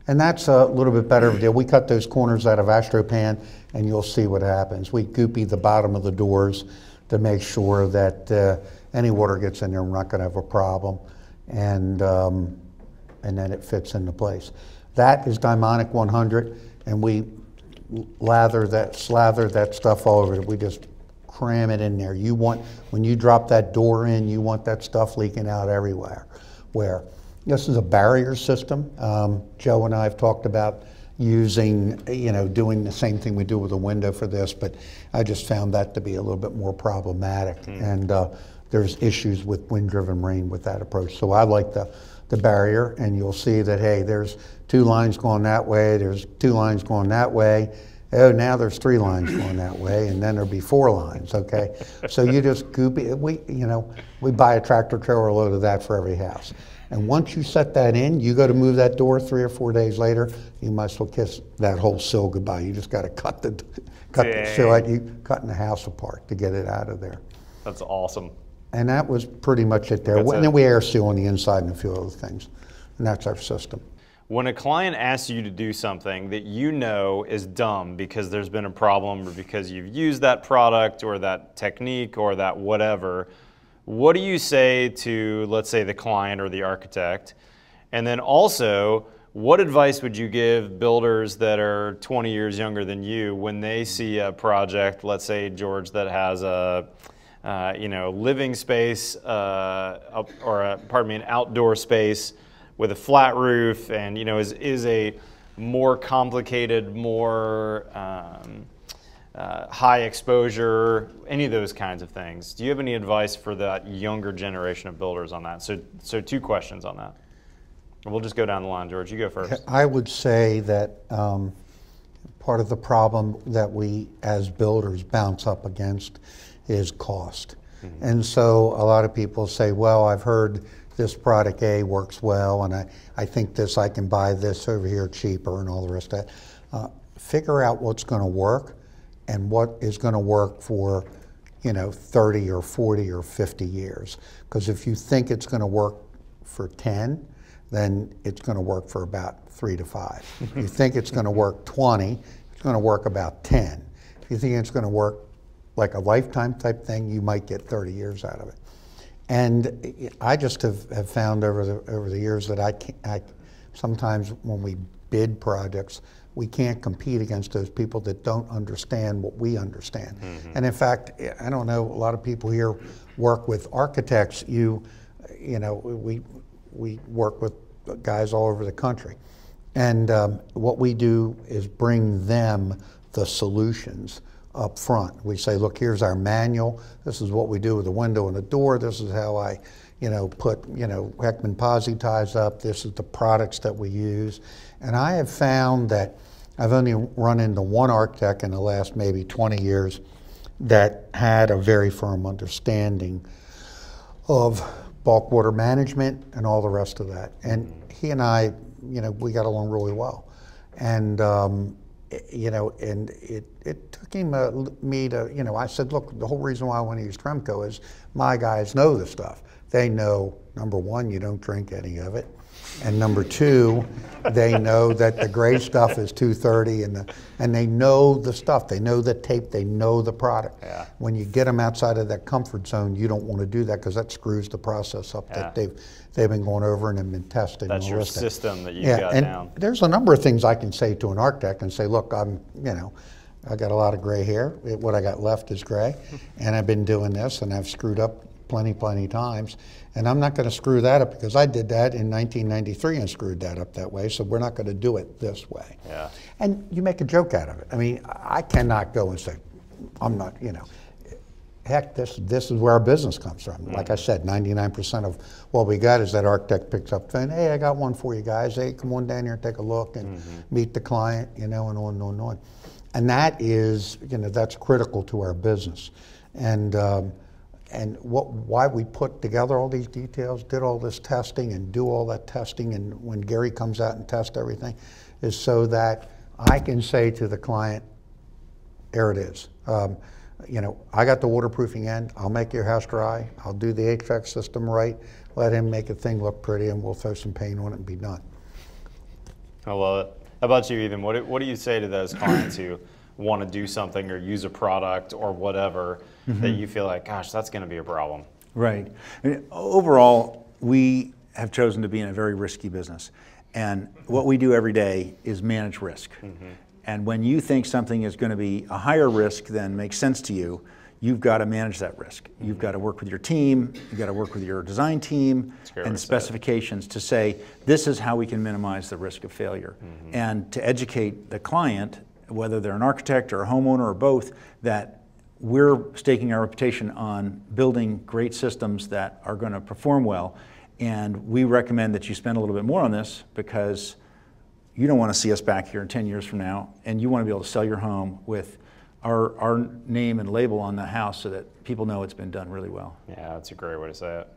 And that's a little bit better of a deal. We cut those corners out of Astropan, and you'll see what happens. We goopy the bottom of the doors to make sure that any water gets in there, we're not going to have a problem, and then it fits into place. That is Dimonic 100, and we slather that stuff all over it. We just cram it in there. When you drop that door in, you want that stuff leaking out everywhere. This is a barrier system. Joe and I have talked about using, doing the same thing we do with a window for this, but I just found that to be a little bit more problematic. And there's issues with wind-driven rain with that approach. So I like the barrier, and you'll see that, hey, there's 2 lines going that way, there's 2 lines going that way. Oh, now there's 3 lines going that way, and then there'll be 4 lines, okay? So you just goop it. We buy a tractor trailer load of that for every house. And once you set that in, you go to move that door 3 or 4 days later, you might as well kiss that whole sill goodbye. You just got to cut the sill out. You cutting the house apart to get it out of there. That's awesome. And that was pretty much it there. That's And it. then we air seal on the inside and a few other things. And that's our system. When a client asks you to do something that you know is dumb because there's been a problem or because you've used that product or that technique or that whatever, what do you say to, let's say, the client or the architect? And then also, what advice would you give builders that are 20 years younger than you when they see a project, let's say, George, that has a living space an outdoor space with a flat roof and, is a more complicated, more high exposure, any of those kinds of things. Do you have any advice for that younger generation of builders on that? So 2 questions on that. We'll just go down the line, George. You go first. I would say that part of the problem that we as builders bounce up against is cost. And so a lot of people say, well, I've heard this product A works well, and I think I can buy this over here cheaper and all the rest of that. Figure out what's going to work and what is going to work for 30 or 40 or 50 years. Because if you think it's going to work for 10, then it's going to work for about 3 to 5. If you think it's going to work 20, it's going to work about 10. If you think it's going to work like a lifetime type thing, you might get 30 years out of it. And I just have found over the years that I sometimes when we bid projects, we can't compete against those people that don't understand what we understand. And in fact, I don't know, a lot of people here work with architects. We work with guys all over the country. And what we do is bring them the solutions up front. We say, look, here's our manual. This is what we do with the window and the door. This is how I, put, Heckman posi ties up. This is the products that we use. And I have found that I've only run into one architect in the last maybe 20 years that had a very firm understanding of bulk water management and all the rest of that. And he and I we got along really well. And, and it took him, me to, I said, look, the whole reason why I want to use Tremco is my guys know the stuff. They know, number one, you don't drink any of it. And number two, they know that the gray stuff is 230, and they know the stuff. They know the tape. They know the product. Yeah. When you get them outside of that comfort zone, you don't want to do that because that screws the process up that they've been going over and have been tested. That's and your listed. system that you got and down. There's a number of things I can say to an architect and say, look, I got a lot of gray hair. What I got left is gray, and I've been doing this, and I've screwed up plenty times, and I'm not going to screw that up because I did that in 1993 and screwed that up that way, so we're not going to do it this way. Yeah. And you make a joke out of it. I mean, I cannot go and say, I'm not, heck, this is where our business comes from. Like I said, 99% of what we got is that architect picks up the phone, hey, I got one for you guys, hey, come on down here and take a look and meet the client, and on and on. And that is, that's critical to our business. And why we put together all these details, did all this testing and do all that testing, and when Gary comes out and tests everything, is so that I can say to the client, there it is. I got the waterproofing end, I'll make your house dry, I'll do the HVAC system right, let him make a thing look pretty, and we'll throw some paint on it and be done. I love it. How about you, Ethan? What do you say to those clients who want to do something or use a product or whatever that you feel like, gosh, that's going to be a problem? Right. I mean, overall, we have chosen to be in a very risky business. And what we do every day is manage risk. And when you think something is going to be a higher risk than makes sense to you, you've got to manage that risk. You've got to work with your team, you've got to work with your design team and specifications to say, this is how we can minimize the risk of failure. And to educate the client, whether they're an architect or a homeowner or both, that we're staking our reputation on building great systems that are going to perform well. And we recommend that you spend a little bit more on this because you don't want to see us back here in 10 years from now, and you want to be able to sell your home with our name and label on the house so that people know it's been done really well. Yeah, that's a great way to say it.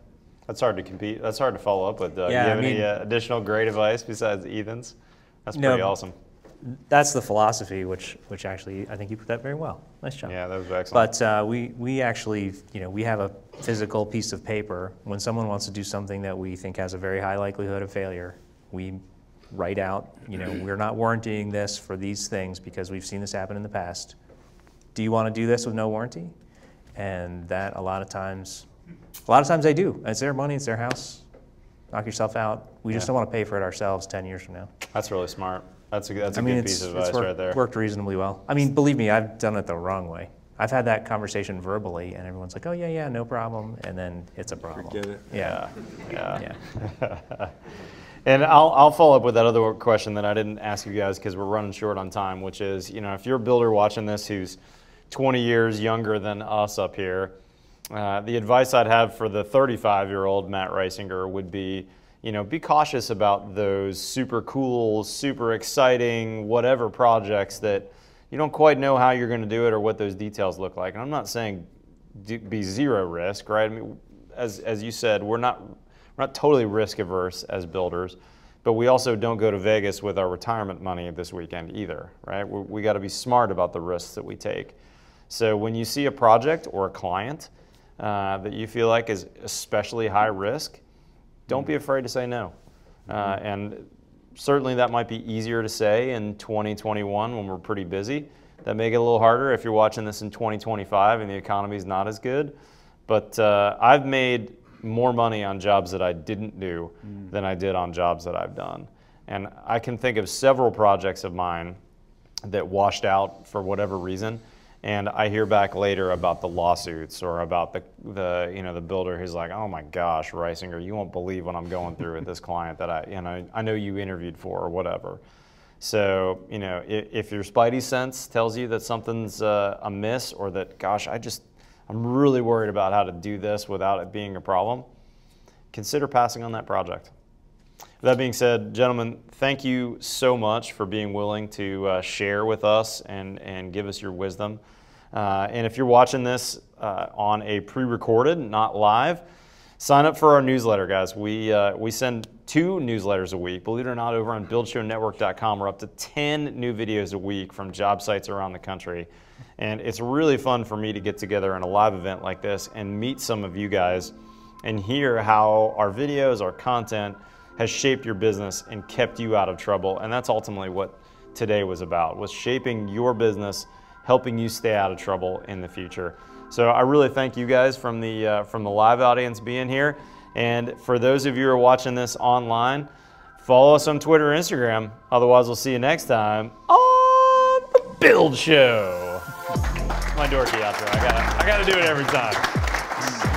That's hard to compete. That's hard to follow up with, Doug. Yeah, Do you have any additional great advice besides Ethan's? That's pretty awesome. That's the philosophy, which actually, I think you put that very well. Nice job. Yeah, that was excellent. But we actually, we have a physical piece of paper. When someone wants to do something that we think has a very high likelihood of failure, we write out, we're not warranting this for these things because we've seen this happen in the past. Do you want to do this with no warranty? And that a lot of times they do. It's their money, it's their house. Knock yourself out. We just don't want to pay for it ourselves 10 years from now. That's really smart. That's a good piece of advice right there. It's worked reasonably well. I mean, believe me, I've done it the wrong way. I've had that conversation verbally, and everyone's like, oh, yeah, no problem, and then it's a problem. Forget it. Yeah. And I'll follow up with that other question that I didn't ask you guys because we're running short on time, which is, if you're a builder watching this who's 20 years younger than us up here, the advice I'd have for the 35-year-old Matt Reisinger would be, be cautious about those super cool, super exciting, whatever projects that you don't quite know how you're going to do it or what those details look like. And I'm not saying be zero risk, right? I mean, as you said, we're not totally risk averse as builders, but we also don't go to Vegas with our retirement money this weekend either, right? We got to be smart about the risks that we take. So when you see a project or a client that you feel like is especially high risk, don't be afraid to say no. And certainly that might be easier to say in 2021 when we're pretty busy. That may get a little harder if you're watching this in 2025 and the economy's not as good. But I've made more money on jobs that I didn't do than I did on jobs that I've done. And I can think of several projects of mine that washed out for whatever reason. And I hear back later about the lawsuits or about the builder who's like, oh my gosh, Reisinger, you won't believe what I'm going through with this client that I know you interviewed for or whatever. So if your spidey sense tells you that something's amiss or that, gosh, I'm really worried about how to do this without it being a problem, consider passing on that project. With that being said, gentlemen, thank you so much for being willing to share with us and give us your wisdom. And if you're watching this on a pre-recorded, not live, sign up for our newsletter, guys. We send 2 newsletters a week. Believe it or not, over on buildshownetwork.com, we're up to 10 new videos a week from job sites around the country. And it's really fun for me to get together in a live event like this and meet some of you guys and hear how our videos, our content has shaped your business and kept you out of trouble. And that's ultimately what today was about, was shaping your business, helping you stay out of trouble in the future. So I really thank you guys from the live audience being here. And for those of you who are watching this online, follow us on Twitter or Instagram. Otherwise, we'll see you next time on The Build Show. My dorky outro. I gotta do it every time.